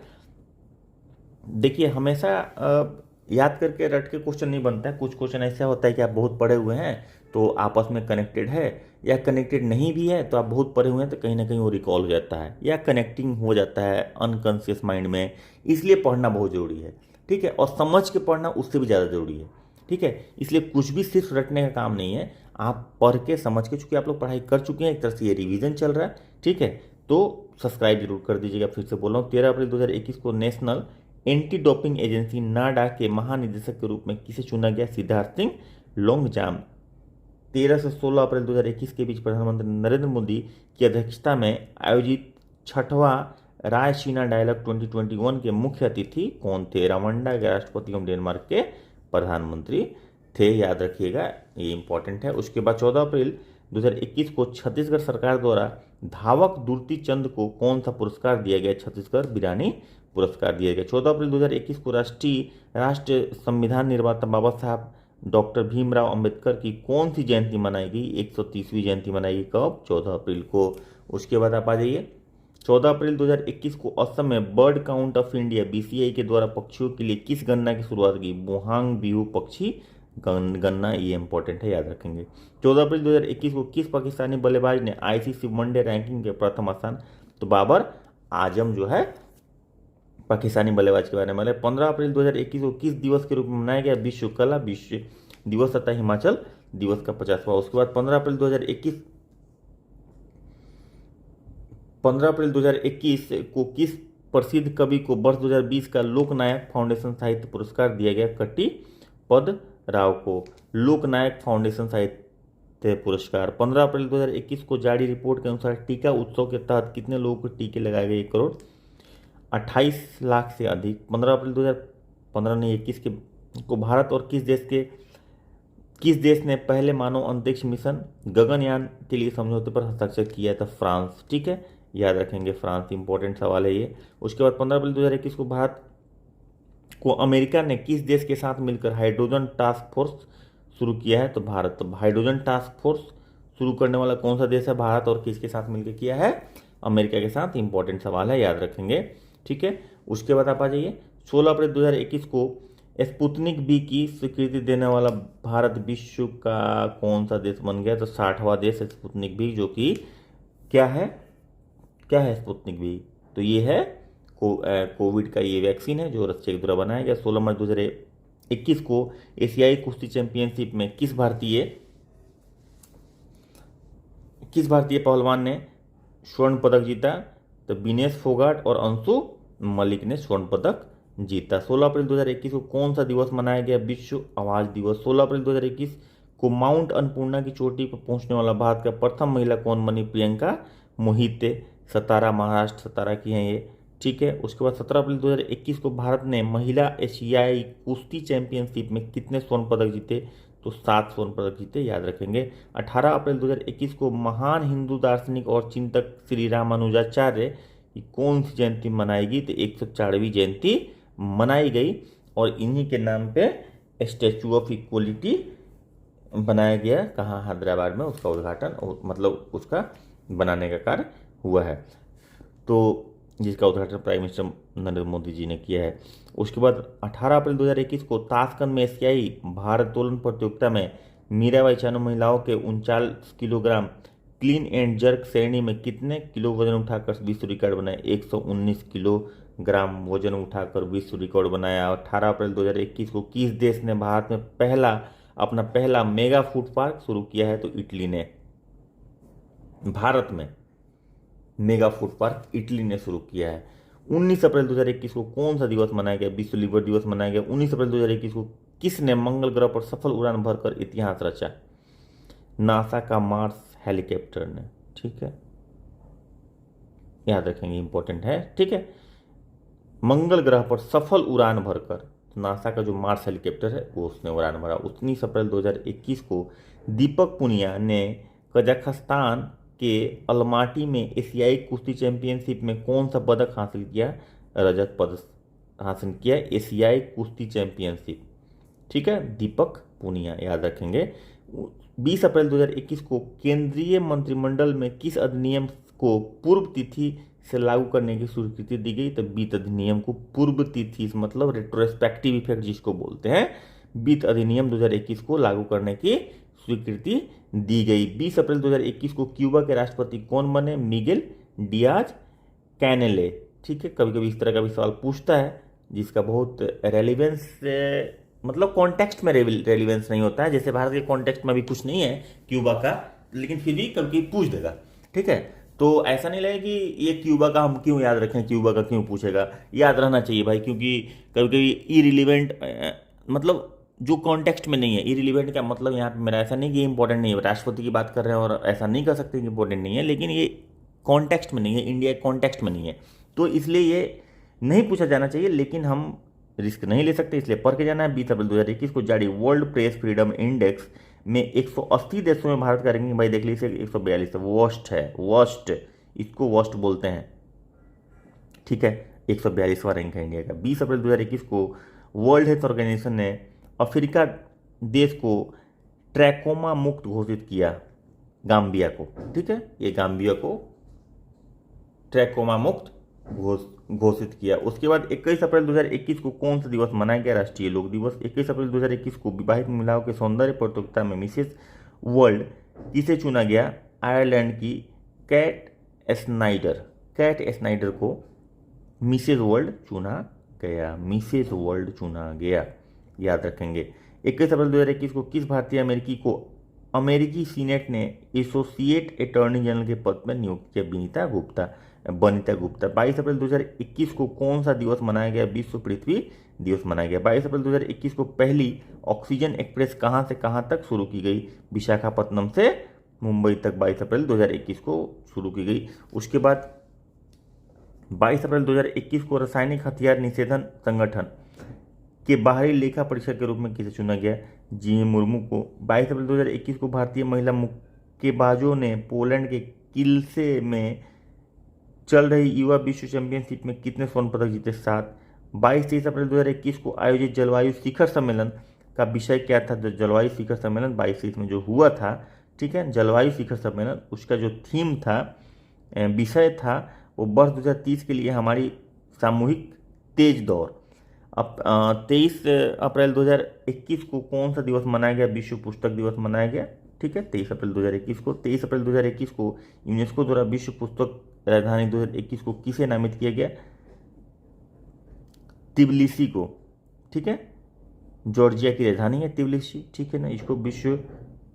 देखिए, हमेशा याद करके रट के क्वेश्चन नहीं बनता है, कुछ क्वेश्चन ऐसा होता है कि आप बहुत पढ़े हुए हैं तो आपस में कनेक्टेड है, या कनेक्टेड नहीं भी है तो आप बहुत पढ़े हुए हैं तो कहीं ना कहीं वो रिकॉल हो जाता है, या कनेक्टिंग हो जाता है अनकॉन्शियस माइंड में, इसलिए पढ़ना बहुत ज़रूरी है। ठीक है, और समझ के पढ़ना उससे भी ज़्यादा ज़रूरी है। ठीक है, इसलिए कुछ भी सिर्फ रटने का काम नहीं है, आप पढ़ के समझ के, चूंकि आप लोग पढ़ाई कर चुके हैं, एक तरह से ये रिवीजन चल रहा है। ठीक है, तो सब्सक्राइब जरूर कर दीजिएगा, फिर से बोल रहा हूँ। 13 अप्रैल 2021 को नेशनल एंटी डोपिंग एजेंसी नाडा के महानिदेशक के रूप में किसे चुना गया? सिद्धार्थ सिंह लोंगजाम 13 से 16 अप्रैल 2021 के बीच प्रधानमंत्री नरेंद्र मोदी की अध्यक्षता में आयोजित छठवां रायसीना डायलॉग 2021 के मुख्य अतिथि कौन थे? रवांडा के राष्ट्रपति एवं डेनमार्क के प्रधानमंत्री थे, याद रखिएगा, ये इंपॉर्टेंट है। उसके बाद 14 अप्रैल 2021 को छत्तीसगढ़ सरकार द्वारा धावक दुर्ती चंद को कौन सा पुरस्कार दिया गया? छत्तीसगढ़ बिरानी पुरस्कार दिया गया। 14 अप्रैल 2021 को राष्ट्रीय संविधान निर्माता बाबा साहब डॉक्टर भीमराव अंबेडकर की कौन सी जयंती मनाई गई? 130वीं जयंती मनाई गई। कब? 14 अप्रैल को। उसके बाद आप आ जाइए 14 अप्रैल 2021 को असम में bird count of India BCI के द्वारा पक्षियों के लिए किस गणना की शुरुआत की? बुहांग बिहू पक्षी गणना, ये इंपॉर्टेंट है, याद रखेंगे। 14 अप्रैल 2021 को किस पाकिस्तानी बल्लेबाज ने ICC वनडे रैंकिंग के प्रथम स्थान? तो बाबर आजम जो है पाकिस्तानी बल्लेबाज के बारे में। 15 अप्रैल 2021 को किस दिवस के रूप में मनाया गया? विश्व कला विश्व दिवस तथा हिमाचल दिवस का 50वां। उसके बाद 15 अप्रैल 2021 को किस प्रसिद्ध कवि को वर्ष 2020 का लोकनायक फाउंडेशन साहित्य पुरस्कार दिया गया? कट्टी पद राव को लोकनायक फाउंडेशन साहित्य पुरस्कार। 15 अप्रैल 2021 को जारी रिपोर्ट के अनुसार टीका उत्सव के तहत कितने लोगों को टीके लगाए गए? 1 करोड़ 28 लाख से अधिक। 15 अप्रैल 2021 के को भारत और किस देश ने पहले मानव अंतरिक्ष मिशन गगनयान के लिए समझौते पर हस्ताक्षर किया था? फ्रांस। ठीक है, याद रखेंगे, फ्रांस, इंपॉर्टेंट सवाल है ये। उसके बाद 15 अप्रैल 2021 को भारत को अमेरिका ने किस देश के साथ मिलकर हाइड्रोजन टास्क फोर्स शुरू किया है? तो भारत। तो हाइड्रोजन टास्क फोर्स शुरू करने वाला कौन सा देश है? भारत। और किसके साथ मिलकर किया है? अमेरिका के साथ। इंपॉर्टेंट सवाल है, याद रखेंगे। ठीक है, उसके बाद आप आ जाइए 16 अप्रैल 2021 को स्पुतनिक V की स्वीकृति देने वाला भारत विश्व का कौन सा देश बन गया? तो 60वां देश स्पुतनिक V, जो कि क्या है स्पुतनिक V? तो ये है कोविड का ये वैक्सीन है जो रशिया के द्वारा बनाया गया। 16 मार्च 2021 को एशियाई कुश्ती चैंपियनशिप में किस भारतीय पहलवान ने स्वर्ण पदक जीता? तो विनेश फोगाट और अंशु मलिक ने स्वर्ण पदक जीता। 16 अप्रैल 2021 को कौन सा दिवस मनाया गया? विश्व आवाज दिवस। 16 अप्रैल 2021 को माउंट अन्नपूर्णा की चोटी पर पहुंचने वाला भारत का प्रथम महिला कौन बनी? प्रियंका मोहिते, सतारा, महाराष्ट्र सतारा की हैं ये। ठीक है, उसके बाद 17 अप्रैल 2021 को भारत ने महिला एशियाई कुश्ती चैंपियनशिप में कितने स्वर्ण पदक जीते? तो 7 स्वर्ण पदक जीते, याद रखेंगे। 18 अप्रैल 2021 को महान हिंदू दार्शनिक और चिंतक श्री रामानुजाचार्य की कौन सी जयंती मनाएगी? तो 104वीं जयंती मनाई गई और इन्हीं के नाम पे स्टैचू ऑफ इक्वलिटी बनाया गया। कहाँ? हैदराबाद में उसका उद्घाटन, मतलब उसका बनाने का कार्य हुआ है, तो जिसका उद्घाटन प्राइम मिनिस्टर नरेंद्र मोदी जी ने किया है। उसके बाद 18 अप्रैल 2021 को ताशकंद में एशियाई भारोत्तोलन प्रतियोगिता में मीराबाई चानू महिलाओं के 39 किलोग्राम क्लीन एंड जर्क श्रेणी में कितने किलो वजन उठाकर विश्व रिकॉर्ड बनाया? 119 किलोग्राम वजन उठाकर विश्व रिकॉर्ड बनाया। 18 अप्रैल 2021 को किस देश ने भारत में अपना पहला मेगा फूड पार्क शुरू किया है? तो इटली ने। भारत में मेगा फूड पार्क इटली ने शुरू किया है। 19 अप्रैल 2021 को कौन सा दिवस मनाया गया? विश्व लिवर दिवस मनाया गया। 19 अप्रैल 2021 को किसने मंगल ग्रह पर सफल उड़ान भरकर इतिहास रचा? नासा का मार्स हेलीकॉप्टर ने। ठीक है, याद रखेंगे, इंपॉर्टेंट है। ठीक है, मंगल ग्रह पर सफल उड़ान भरकर नासा का जो मार्स हेलीकॉप्टर है वो उसने उड़ान भरा। 19 अप्रैल 2021 को दीपक पुनिया ने कजाकिस्तान के अलमाटी में एशियाई कुश्ती चैंपियनशिप में कौन सा पदक हासिल किया? रजत पदक हासिल किया, एशियाई कुश्ती चैंपियनशिप। ठीक है, दीपक पुनिया, याद रखेंगे। 20 अप्रैल 2021 को केंद्रीय मंत्रिमंडल में किस अधिनियम को पूर्व तिथि से लागू करने की स्वीकृति दी गई? तो वित्त अधिनियम को पूर्व तिथि, मतलब रेट्रोस्पेक्टिव इफेक्ट जिसको बोलते हैं, वित्त अधिनियम 2021 को लागू करने की स्वीकृति दी गई। 20 अप्रैल 2021 को क्यूबा के राष्ट्रपति कौन बने? Miguel Diaz Canel. ठीक है, कभी कभी इस तरह का भी सवाल पूछता है जिसका बहुत रेलिवेंस, मतलब कॉन्टेक्स्ट में रेलिवेंस नहीं होता है। जैसे भारत के कॉन्टेक्स्ट में भी कुछ नहीं है क्यूबा का, लेकिन फिर भी कभी पूछ देगा। ठीक है, तो ऐसा नहीं लगे कि ये क्यूबा का हम क्यों याद रखें, क्यूबा का क्यों पूछेगा, याद रहना चाहिए भाई, क्योंकि कभी कभी इरिलीवेंट, मतलब जो कॉन्टेक्स्ट में नहीं है। इरिलीवेंट का मतलब यहाँ पे मेरा ऐसा नहीं कि इंपॉर्टेंट नहीं है, राष्ट्रपति की बात कर रहे हैं और ऐसा नहीं कर सकते कि इंपॉर्टेंट नहीं है, लेकिन ये कॉन्टेक्स्ट में नहीं है, इंडिया के कॉन्टेक्स्ट में नहीं है, तो इसलिए ये नहीं पूछा जाना चाहिए। लेकिन हम रिस्क नहीं ले सकते, इसलिए पढ़ के जाना है। 20 अप्रैल 2021 को जारी वर्ल्ड प्रेस फ्रीडम इंडेक्स में 180 देशों में भारत का रैंकिंग भाई देख लीजिए 142 वर्स्ट है, वर्स्ट, इसको वर्स्ट बोलते हैं, ठीक है। 142वां रैंक है इंडिया का। 20 अप्रैल 2021 को वर्ल्ड हेल्थ ऑर्गेनाइजेशन ने अफ्रीका देश को ट्रैकोमा मुक्त घोषित किया, गाम्बिया को, ठीक है, ये गाम्बिया को ट्रैकोमा मुक्त घोषित किया। उसके बाद 21 अप्रैल 2021 को कौन सा दिवस मनाया गया? राष्ट्रीय योग दिवस। 21 अप्रैल 2021 को विवाहित महिलाओं के सौंदर्य प्रतियोगिता में मिसेस वर्ल्ड किसे चुना गया? आयरलैंड की कैट स्नाइडर, कैट स्नाइडर को मिसेज वर्ल्ड चुना गया, मिसेज वर्ल्ड चुना गया, याद रखेंगे। 21 अप्रैल 2021 को किस भारतीय अमेरिकी को अमेरिकी सीनेट ने एसोसिएट अटॉर्नी जनरल के पद पर नियुक्त किया? बनीता गुप्ता। 22 अप्रैल 2021 को कौन सा दिवस मनाया गया? विश्व पृथ्वी दिवस मनाया गया। 22 अप्रैल 2021 को पहली ऑक्सीजन एक्सप्रेस कहां से कहां तक शुरू की गई? विशाखापट्टनम से मुंबई तक 22 अप्रैल 2021 को शुरू की गई। उसके बाद 22 अप्रैल 2021 को रासायनिक हथियार निषेधन संगठन के बाहरी लेखा परीक्षक के रूप में किसे चुना गया? जी मुर्मू को। 22 अप्रैल 2021 को भारतीय महिला मुक्केबाजों ने पोलैंड के किल्से में चल रही युवा विश्व चैंपियनशिप में कितने स्वर्ण पदक जीते? 7। 22-23 अप्रैल 2021 को आयोजित जलवायु शिखर सम्मेलन का विषय क्या था? जलवायु शिखर सम्मेलन 22-23 में जो हुआ था, ठीक है, जलवायु शिखर सम्मेलन, उसका जो थीम था, विषय था, वो वर्ष 2030 के लिए हमारी सामूहिक तेज दौड़। अब 23 अप्रैल 2021 को कौन सा दिवस मनाया गया? विश्व पुस्तक दिवस मनाया गया, ठीक है, 23 अप्रैल 2021 को। 23 अप्रैल 2021 को यूनेस्को द्वारा विश्व पुस्तक राजधानी 2021 को किसे नामित किया गया? तिब्लिसी को, ठीक है, जॉर्जिया की राजधानी है तिब्लिसी, ठीक है ना, इसको विश्व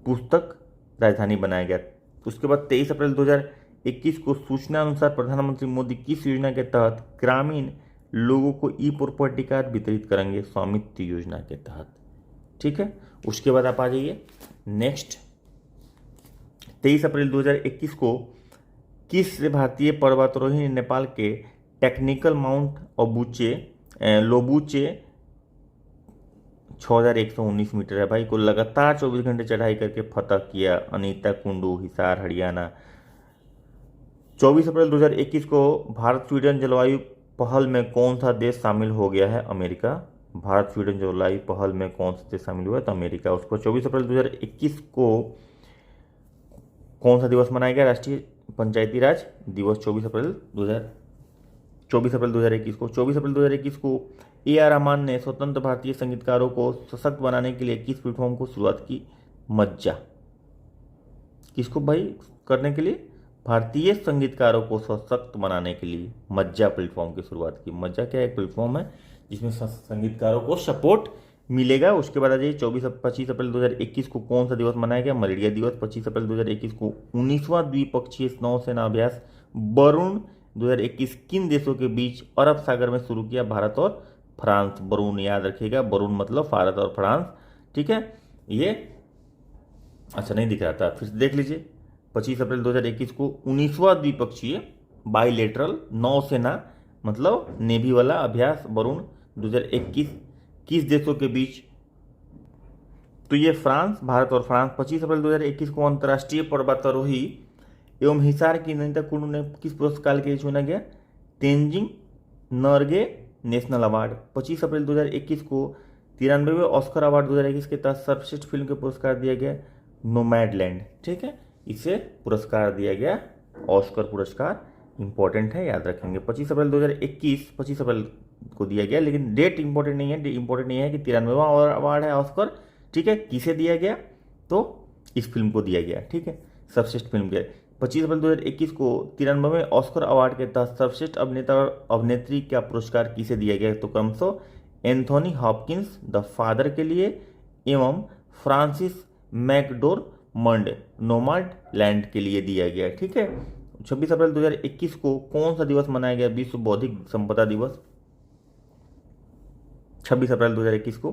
पुस्तक राजधानी बनाया गया। उसके बाद 23 अप्रैल 2021 को सूचना अनुसार प्रधानमंत्री मोदी किस योजना के तहत ग्रामीण लोगों को ई प्रॉपर्टी कार्ड वितरित करेंगे? स्वामित्व योजना के तहत, ठीक है। उसके बाद आप आ जाइए नेक्स्ट। 23 अप्रैल 2021 को किस भारतीय पर्वतारोही ने नेपाल के टेक्निकल माउंट लोबुचे 6119 मीटर है भाई को लगातार 24 घंटे चढ़ाई करके फतह किया? अनीता कुंडू, हिसार, हरियाणा। 24 अप्रैल 2021 को भारत स्वीडन जलवायु पहल में कौन सा देश शामिल हो गया है? अमेरिका। भारत स्वीडन जलवायु पहल में कौन सा देश शामिल हुआ है? तो अमेरिका। उसको 24 अप्रैल 2021 को कौन सा दिवस मनाया गया? राष्ट्रीय पंचायती राज दिवस। 24 अप्रैल 2021 को। 24 अप्रैल 2021 को AR रहमान ने स्वतंत्र भारतीय संगीतकारों को सशक्त बनाने के लिए किस प्लेटफॉर्म को शुरुआत की? मज्जा। किसको भाई करने के लिए? भारतीय संगीतकारों को सशक्त बनाने के लिए मज्जा प्लेटफॉर्म की शुरुआत की। मज्जा क्या एक प्लेटफॉर्म है जिसमें संगीतकारों को सपोर्ट मिलेगा। उसके बाद आ जाइए 25 अप्रैल 2021 को कौन सा दिवस मनाया गया? मलेरिया दिवस। 25 अप्रैल 2021 को 19वां द्विपक्षीय नौसेना अभ्यास वरुण 2021 किन देशों के बीच अरब सागर में शुरू किया? भारत और फ्रांस। वरुण याद रखिएगा, वरुण मतलब भारत और फ्रांस, ठीक है। ये अच्छा नहीं दिख रहा था, फिर देख लीजिए। 25 अप्रैल 2021 को 19वां द्विपक्षीय बाइलेटरल नौसेना मतलब नेवी वाला अभ्यास वरुण 2021 किस देशों के बीच? तो ये फ्रांस, भारत और फ्रांस। 25 अप्रैल 2021 को अंतर्राष्ट्रीय पर्वतारोही एवं हिसार की अनीता कुंडू ने किस पुरस्कार के लिए चुना गया? Tenzing Norgay national award. 25 अप्रैल 2021 को 93वें ऑस्कर अवार्ड 2021 के तहत सर्वश्रेष्ठ फिल्म का पुरस्कार दिया गया नोमैडलैंड, ठीक है, इसे पुरस्कार दिया गया ऑस्कर पुरस्कार, इंपॉर्टेंट है, याद रखेंगे। 25 अप्रैल 2021 25 अप्रैल को दिया गया, लेकिन डेट इंपॉर्टेंट नहीं है। इंपॉर्टेंट नहीं है कि 93वां अवार्ड है ऑस्कर, ठीक है, किसे दिया गया? तो इस फिल्म को दिया गया, ठीक है, सर्वश्रेष्ठ फिल्म के। 25 अप्रैल 2021 को 93वें ऑस्कर अवार्ड के तहत सर्वश्रेष्ठ अभिनेता और अभिनेत्री का पुरस्कार किसे दिया गया? तो क्रमशः एंथोनी हॉपकिंस द फादर के लिए एवं फ्रांसिस मैकडोरमंड नोमैडलैंड के लिए दिया गया, ठीक है। 26 अप्रैल 2021 को कौन सा दिवस मनाया गया? विश्व बौद्धिक संपदा दिवस। 26 अप्रैल 2021 को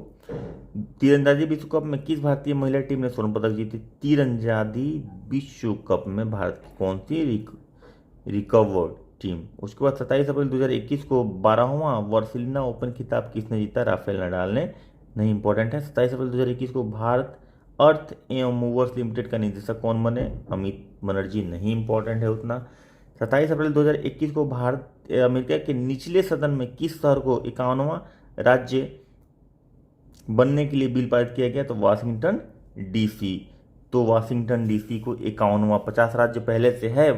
तीरंदाजी विश्व कप में किस भारतीय महिला टीम ने स्वर्ण पदक जीती? तीरंदाजी विश्व कप में भारत की कौन सी रिकवर्ड टीम? उसके बाद 27 अप्रैल 2021 को 12वां वर्सिलिना ओपन खिताब किसने जीता? राफेल नडाल ने। नहीं इंपॉर्टेंट है। 27 अप्रैल 2021 को भारत अर्थ एवं मूवर्स लिमिटेड का निदेशक कौन बने? अमित बनर्जी। नहीं इंपॉर्टेंट है उतना। 27 अप्रैल 2021 को भारत अमेरिका के निचले सदन में किस शहर को 51वां राज्य बनने के लिए बिल पारित किया गया? तो वाशिंगटन डीसी। तो वाशिंगटन डीसी को 51वां, 50 राज्य पहले से है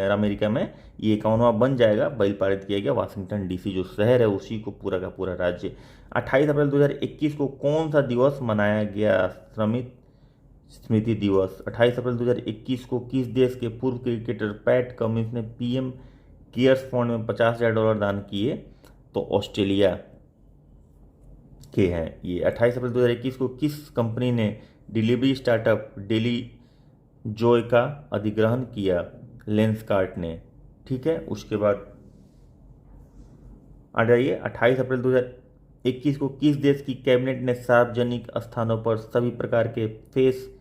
अमेरिका में, ये 51वां बन जाएगा, बिल पारित किया गया। वाशिंगटन डीसी जो शहर है उसी को पूरा का पूरा राज्य। 28 अप्रैल 2021 को कौन सा दिवस मनाया गया? श्रमिक स्मृति दिवस। 28 अप्रैल 2021 को किस देश के पूर्व क्रिकेटर पैट कमिंस ने पीएम केयर्स फंड में $50,000 दान किए? तो ऑस्ट्रेलिया के हैं ये। 28 अप्रैल 2021 को किस कंपनी ने डिलीवरी स्टार्टअप डेली जॉय का अधिग्रहण किया? लेंसकार्ट ने। ठीक है, उसके बाद आ जाइए 28 अप्रैल 2021 को किस देश की कैबिनेट ने सार्वजनिक स्थानों पर सभी प्रकार के फेस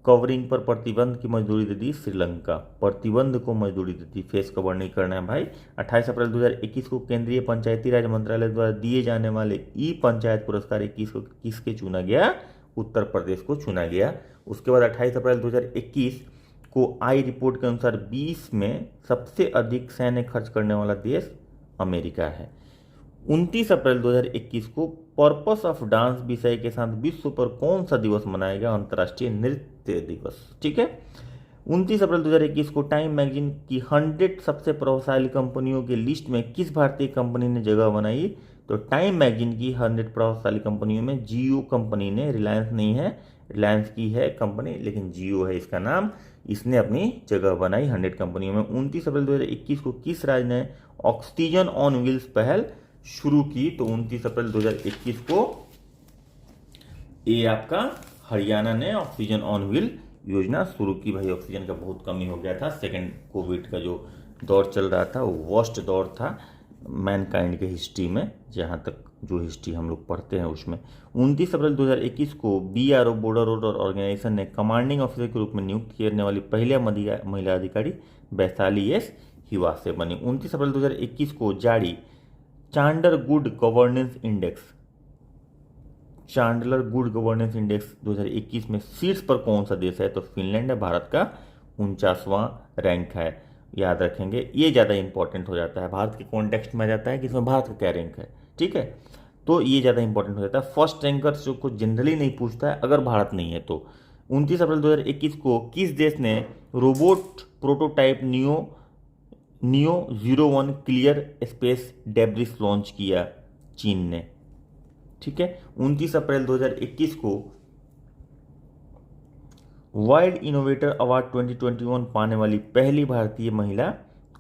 कवरिंग पर प्रतिबंध की मंजूरी दे दी? श्रीलंका। प्रतिबंध को मंजूरी दे दी, फेस कवर नहीं करना है भाई। 28 अप्रैल 2021 को केंद्रीय पंचायती राज मंत्रालय द्वारा दिए जाने वाले ई पंचायत पुरस्कार 21 को किसके चुना गया? उत्तर प्रदेश को चुना गया। उसके बाद 28 अप्रैल 2021 को आई रिपोर्ट के अनुसार 20 में सबसे अधिक सैन्य खर्च करने वाला देश अमेरिका है। 29 अप्रैल 2021 को पर्पस ऑफ डांस विषय के साथ विश्व पर कौन सा दिवस मनाया गया? अंतर्राष्ट्रीय नृत्य दिवस। ठीक है। 29 अप्रैल 2021 को टाइम मैगजीन की 100 सबसे प्रभावशाली कंपनियों के लिस्ट में किस भारतीय कंपनी ने जगह बनाई? तो टाइम मैगजीन की 100 प्रभावशाली कंपनियों में जियो कंपनी ने, रिलायंस नहीं है, रिलायंस की है कंपनी लेकिन जियो है इसका नाम, इसने अपनी जगह बनाई 100 कंपनियों में। 29 अप्रैल 2021 को किस राज्य ने ऑक्सीजन ऑन व्हील्स पहल शुरू की? तो 29 अप्रैल 2021 को ये आपका हरियाणा ने ऑक्सीजन ऑन व्हील योजना शुरू की। भाई ऑक्सीजन का बहुत कमी हो गया था, सेकेंड कोविड का जो दौर चल रहा था वो वर्स्ट दौर था मैनकाइंड के हिस्ट्री में, जहाँ तक जो हिस्ट्री हम लोग पढ़ते हैं उसमें। 29 अप्रैल 2021 को BRO बॉर्डर रोड ऑर्गेनाइजेशन ने कमांडिंग ऑफिसर के रूप में नियुक्त करने वाली पहले महिला अधिकारी वैशाली S हिवासे बनी। 29 अप्रैल 2021 को जारी चांडलर गुड गवर्नेंस इंडेक्स 2021 में शीर्ष पर कौन सा देश है? तो फिनलैंड है। भारत का 49वां रैंक है, याद रखेंगे, ये ज़्यादा इंपॉर्टेंट हो जाता है, भारत के कॉन्टेक्स्ट में आ जाता है कि इसमें भारत का क्या रैंक है। ठीक है, तो ये ज़्यादा इंपॉर्टेंट हो जाता है। फर्स्ट रैंकर जो को जनरली नहीं पूछता है अगर भारत नहीं है तो। 29 अप्रैल 2021 को किस देश ने robot prototype neo 01 clear space debris launch किया? चीन ने। ठीक है। 29 अप्रैल 2021 को वाइल्ड इनोवेटर अवार्ड 2021 पाने वाली पहली भारतीय महिला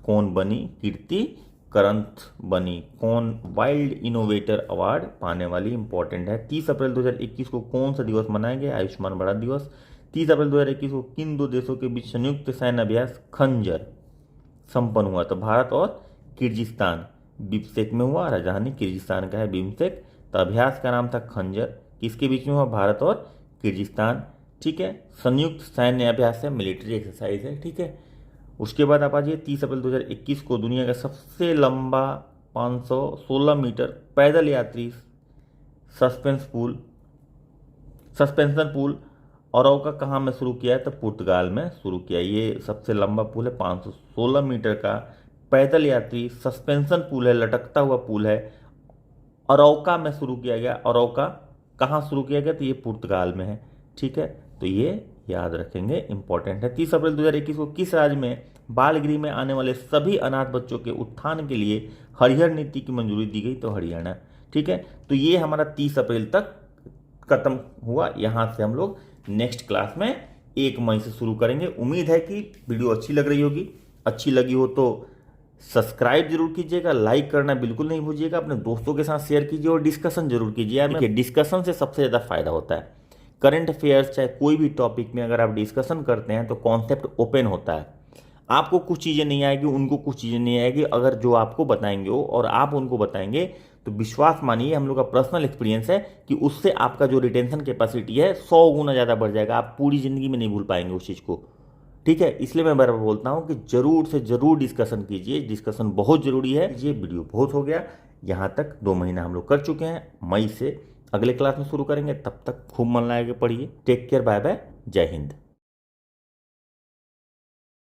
कौन बनी? कीर्ति करंथ बनी। कौन वाइल्ड इनोवेटर अवार्ड पाने वाली, इंपॉर्टेंट है। 30 अप्रैल 2021 को कौन सा दिवस मनाया गया? आयुष्मान भारत दिवस। 30 अप्रैल 2021 को किन दो देशों के बीच संयुक्त सैन्य अभ्यास खंजर संपन्न हुआ? तो भारत और किर्गिस्तान, बिम्स्टेक में हुआ, राजधानी किर्गिस्तान का है बिम्स्टेक। तो अभ्यास का नाम था खंजर, किसके बीच में हुआ? भारत और किर्गिस्तान। ठीक है, संयुक्त सैन्य अभ्यास है, मिलिट्री एक्सरसाइज है। ठीक है, उसके बाद आप आ जाइए 30 अप्रैल 2021 को दुनिया का सबसे लंबा 516 मीटर पैदल यात्री सस्पेंशन पुल औरौका कहाँ में शुरू किया है? तो पुर्तगाल में शुरू किया। ये सबसे लंबा पुल है, 516 मीटर का पैदल यात्री सस्पेंशन पुल है, लटकता हुआ पुल है, औरौका में शुरू किया गया। औरौका कहाँ शुरू किया गया? तो ये पुर्तगाल में है। ठीक है, तो ये याद रखेंगे, इंपॉर्टेंट है। 30 अप्रैल 2021 को किस राज्य में बाल गृह में आने वाले सभी अनाथ बच्चों के उत्थान के लिए हरिहर नीति की मंजूरी दी गई? तो हरियाणा। ठीक है, तो ये हमारा 30 अप्रैल तक खत्म हुआ। यहाँ से हम लोग नेक्स्ट क्लास में 1 मई से शुरू करेंगे। उम्मीद है कि वीडियो अच्छी लग रही होगी। अच्छी लगी हो तो सब्सक्राइब जरूर कीजिएगा, लाइक करना बिल्कुल नहीं भूलिएगा, अपने दोस्तों के साथ शेयर कीजिए और डिस्कशन जरूर कीजिए। यार देखिए, डिस्कशन से सबसे ज़्यादा फायदा होता है। करंट अफेयर्स चाहे कोई भी टॉपिक में अगर आप डिस्कशन करते हैं तो कॉन्सेप्ट ओपन होता है। आपको कुछ चीज़ें नहीं आएगी, उनको कुछ चीज़ें नहीं आएगी। अगर जो आपको बताएंगे वो और आप उनको बताएंगे तो विश्वास मानिए, हम लोग का पर्सनल एक्सपीरियंस है कि उससे आपका जो रिटेंशन कैपेसिटी है 100 गुना ज़्यादा बढ़ जाएगा। आप पूरी ज़िंदगी में नहीं भूल पाएंगे उस चीज़ को। ठीक है, इसलिए मैं बराबर बोलता हूँ कि ज़रूर से ज़रूर डिस्कशन कीजिए, डिस्कशन बहुत ज़रूरी है। ये वीडियो बहुत हो गया, यहाँ तक 2 महीना हम लोग कर चुके हैं। मई से अगले क्लास में शुरू करेंगे, तब तक खूब मन लगा के पढ़िए। टेक केयर, बाय बाय, जय हिंद।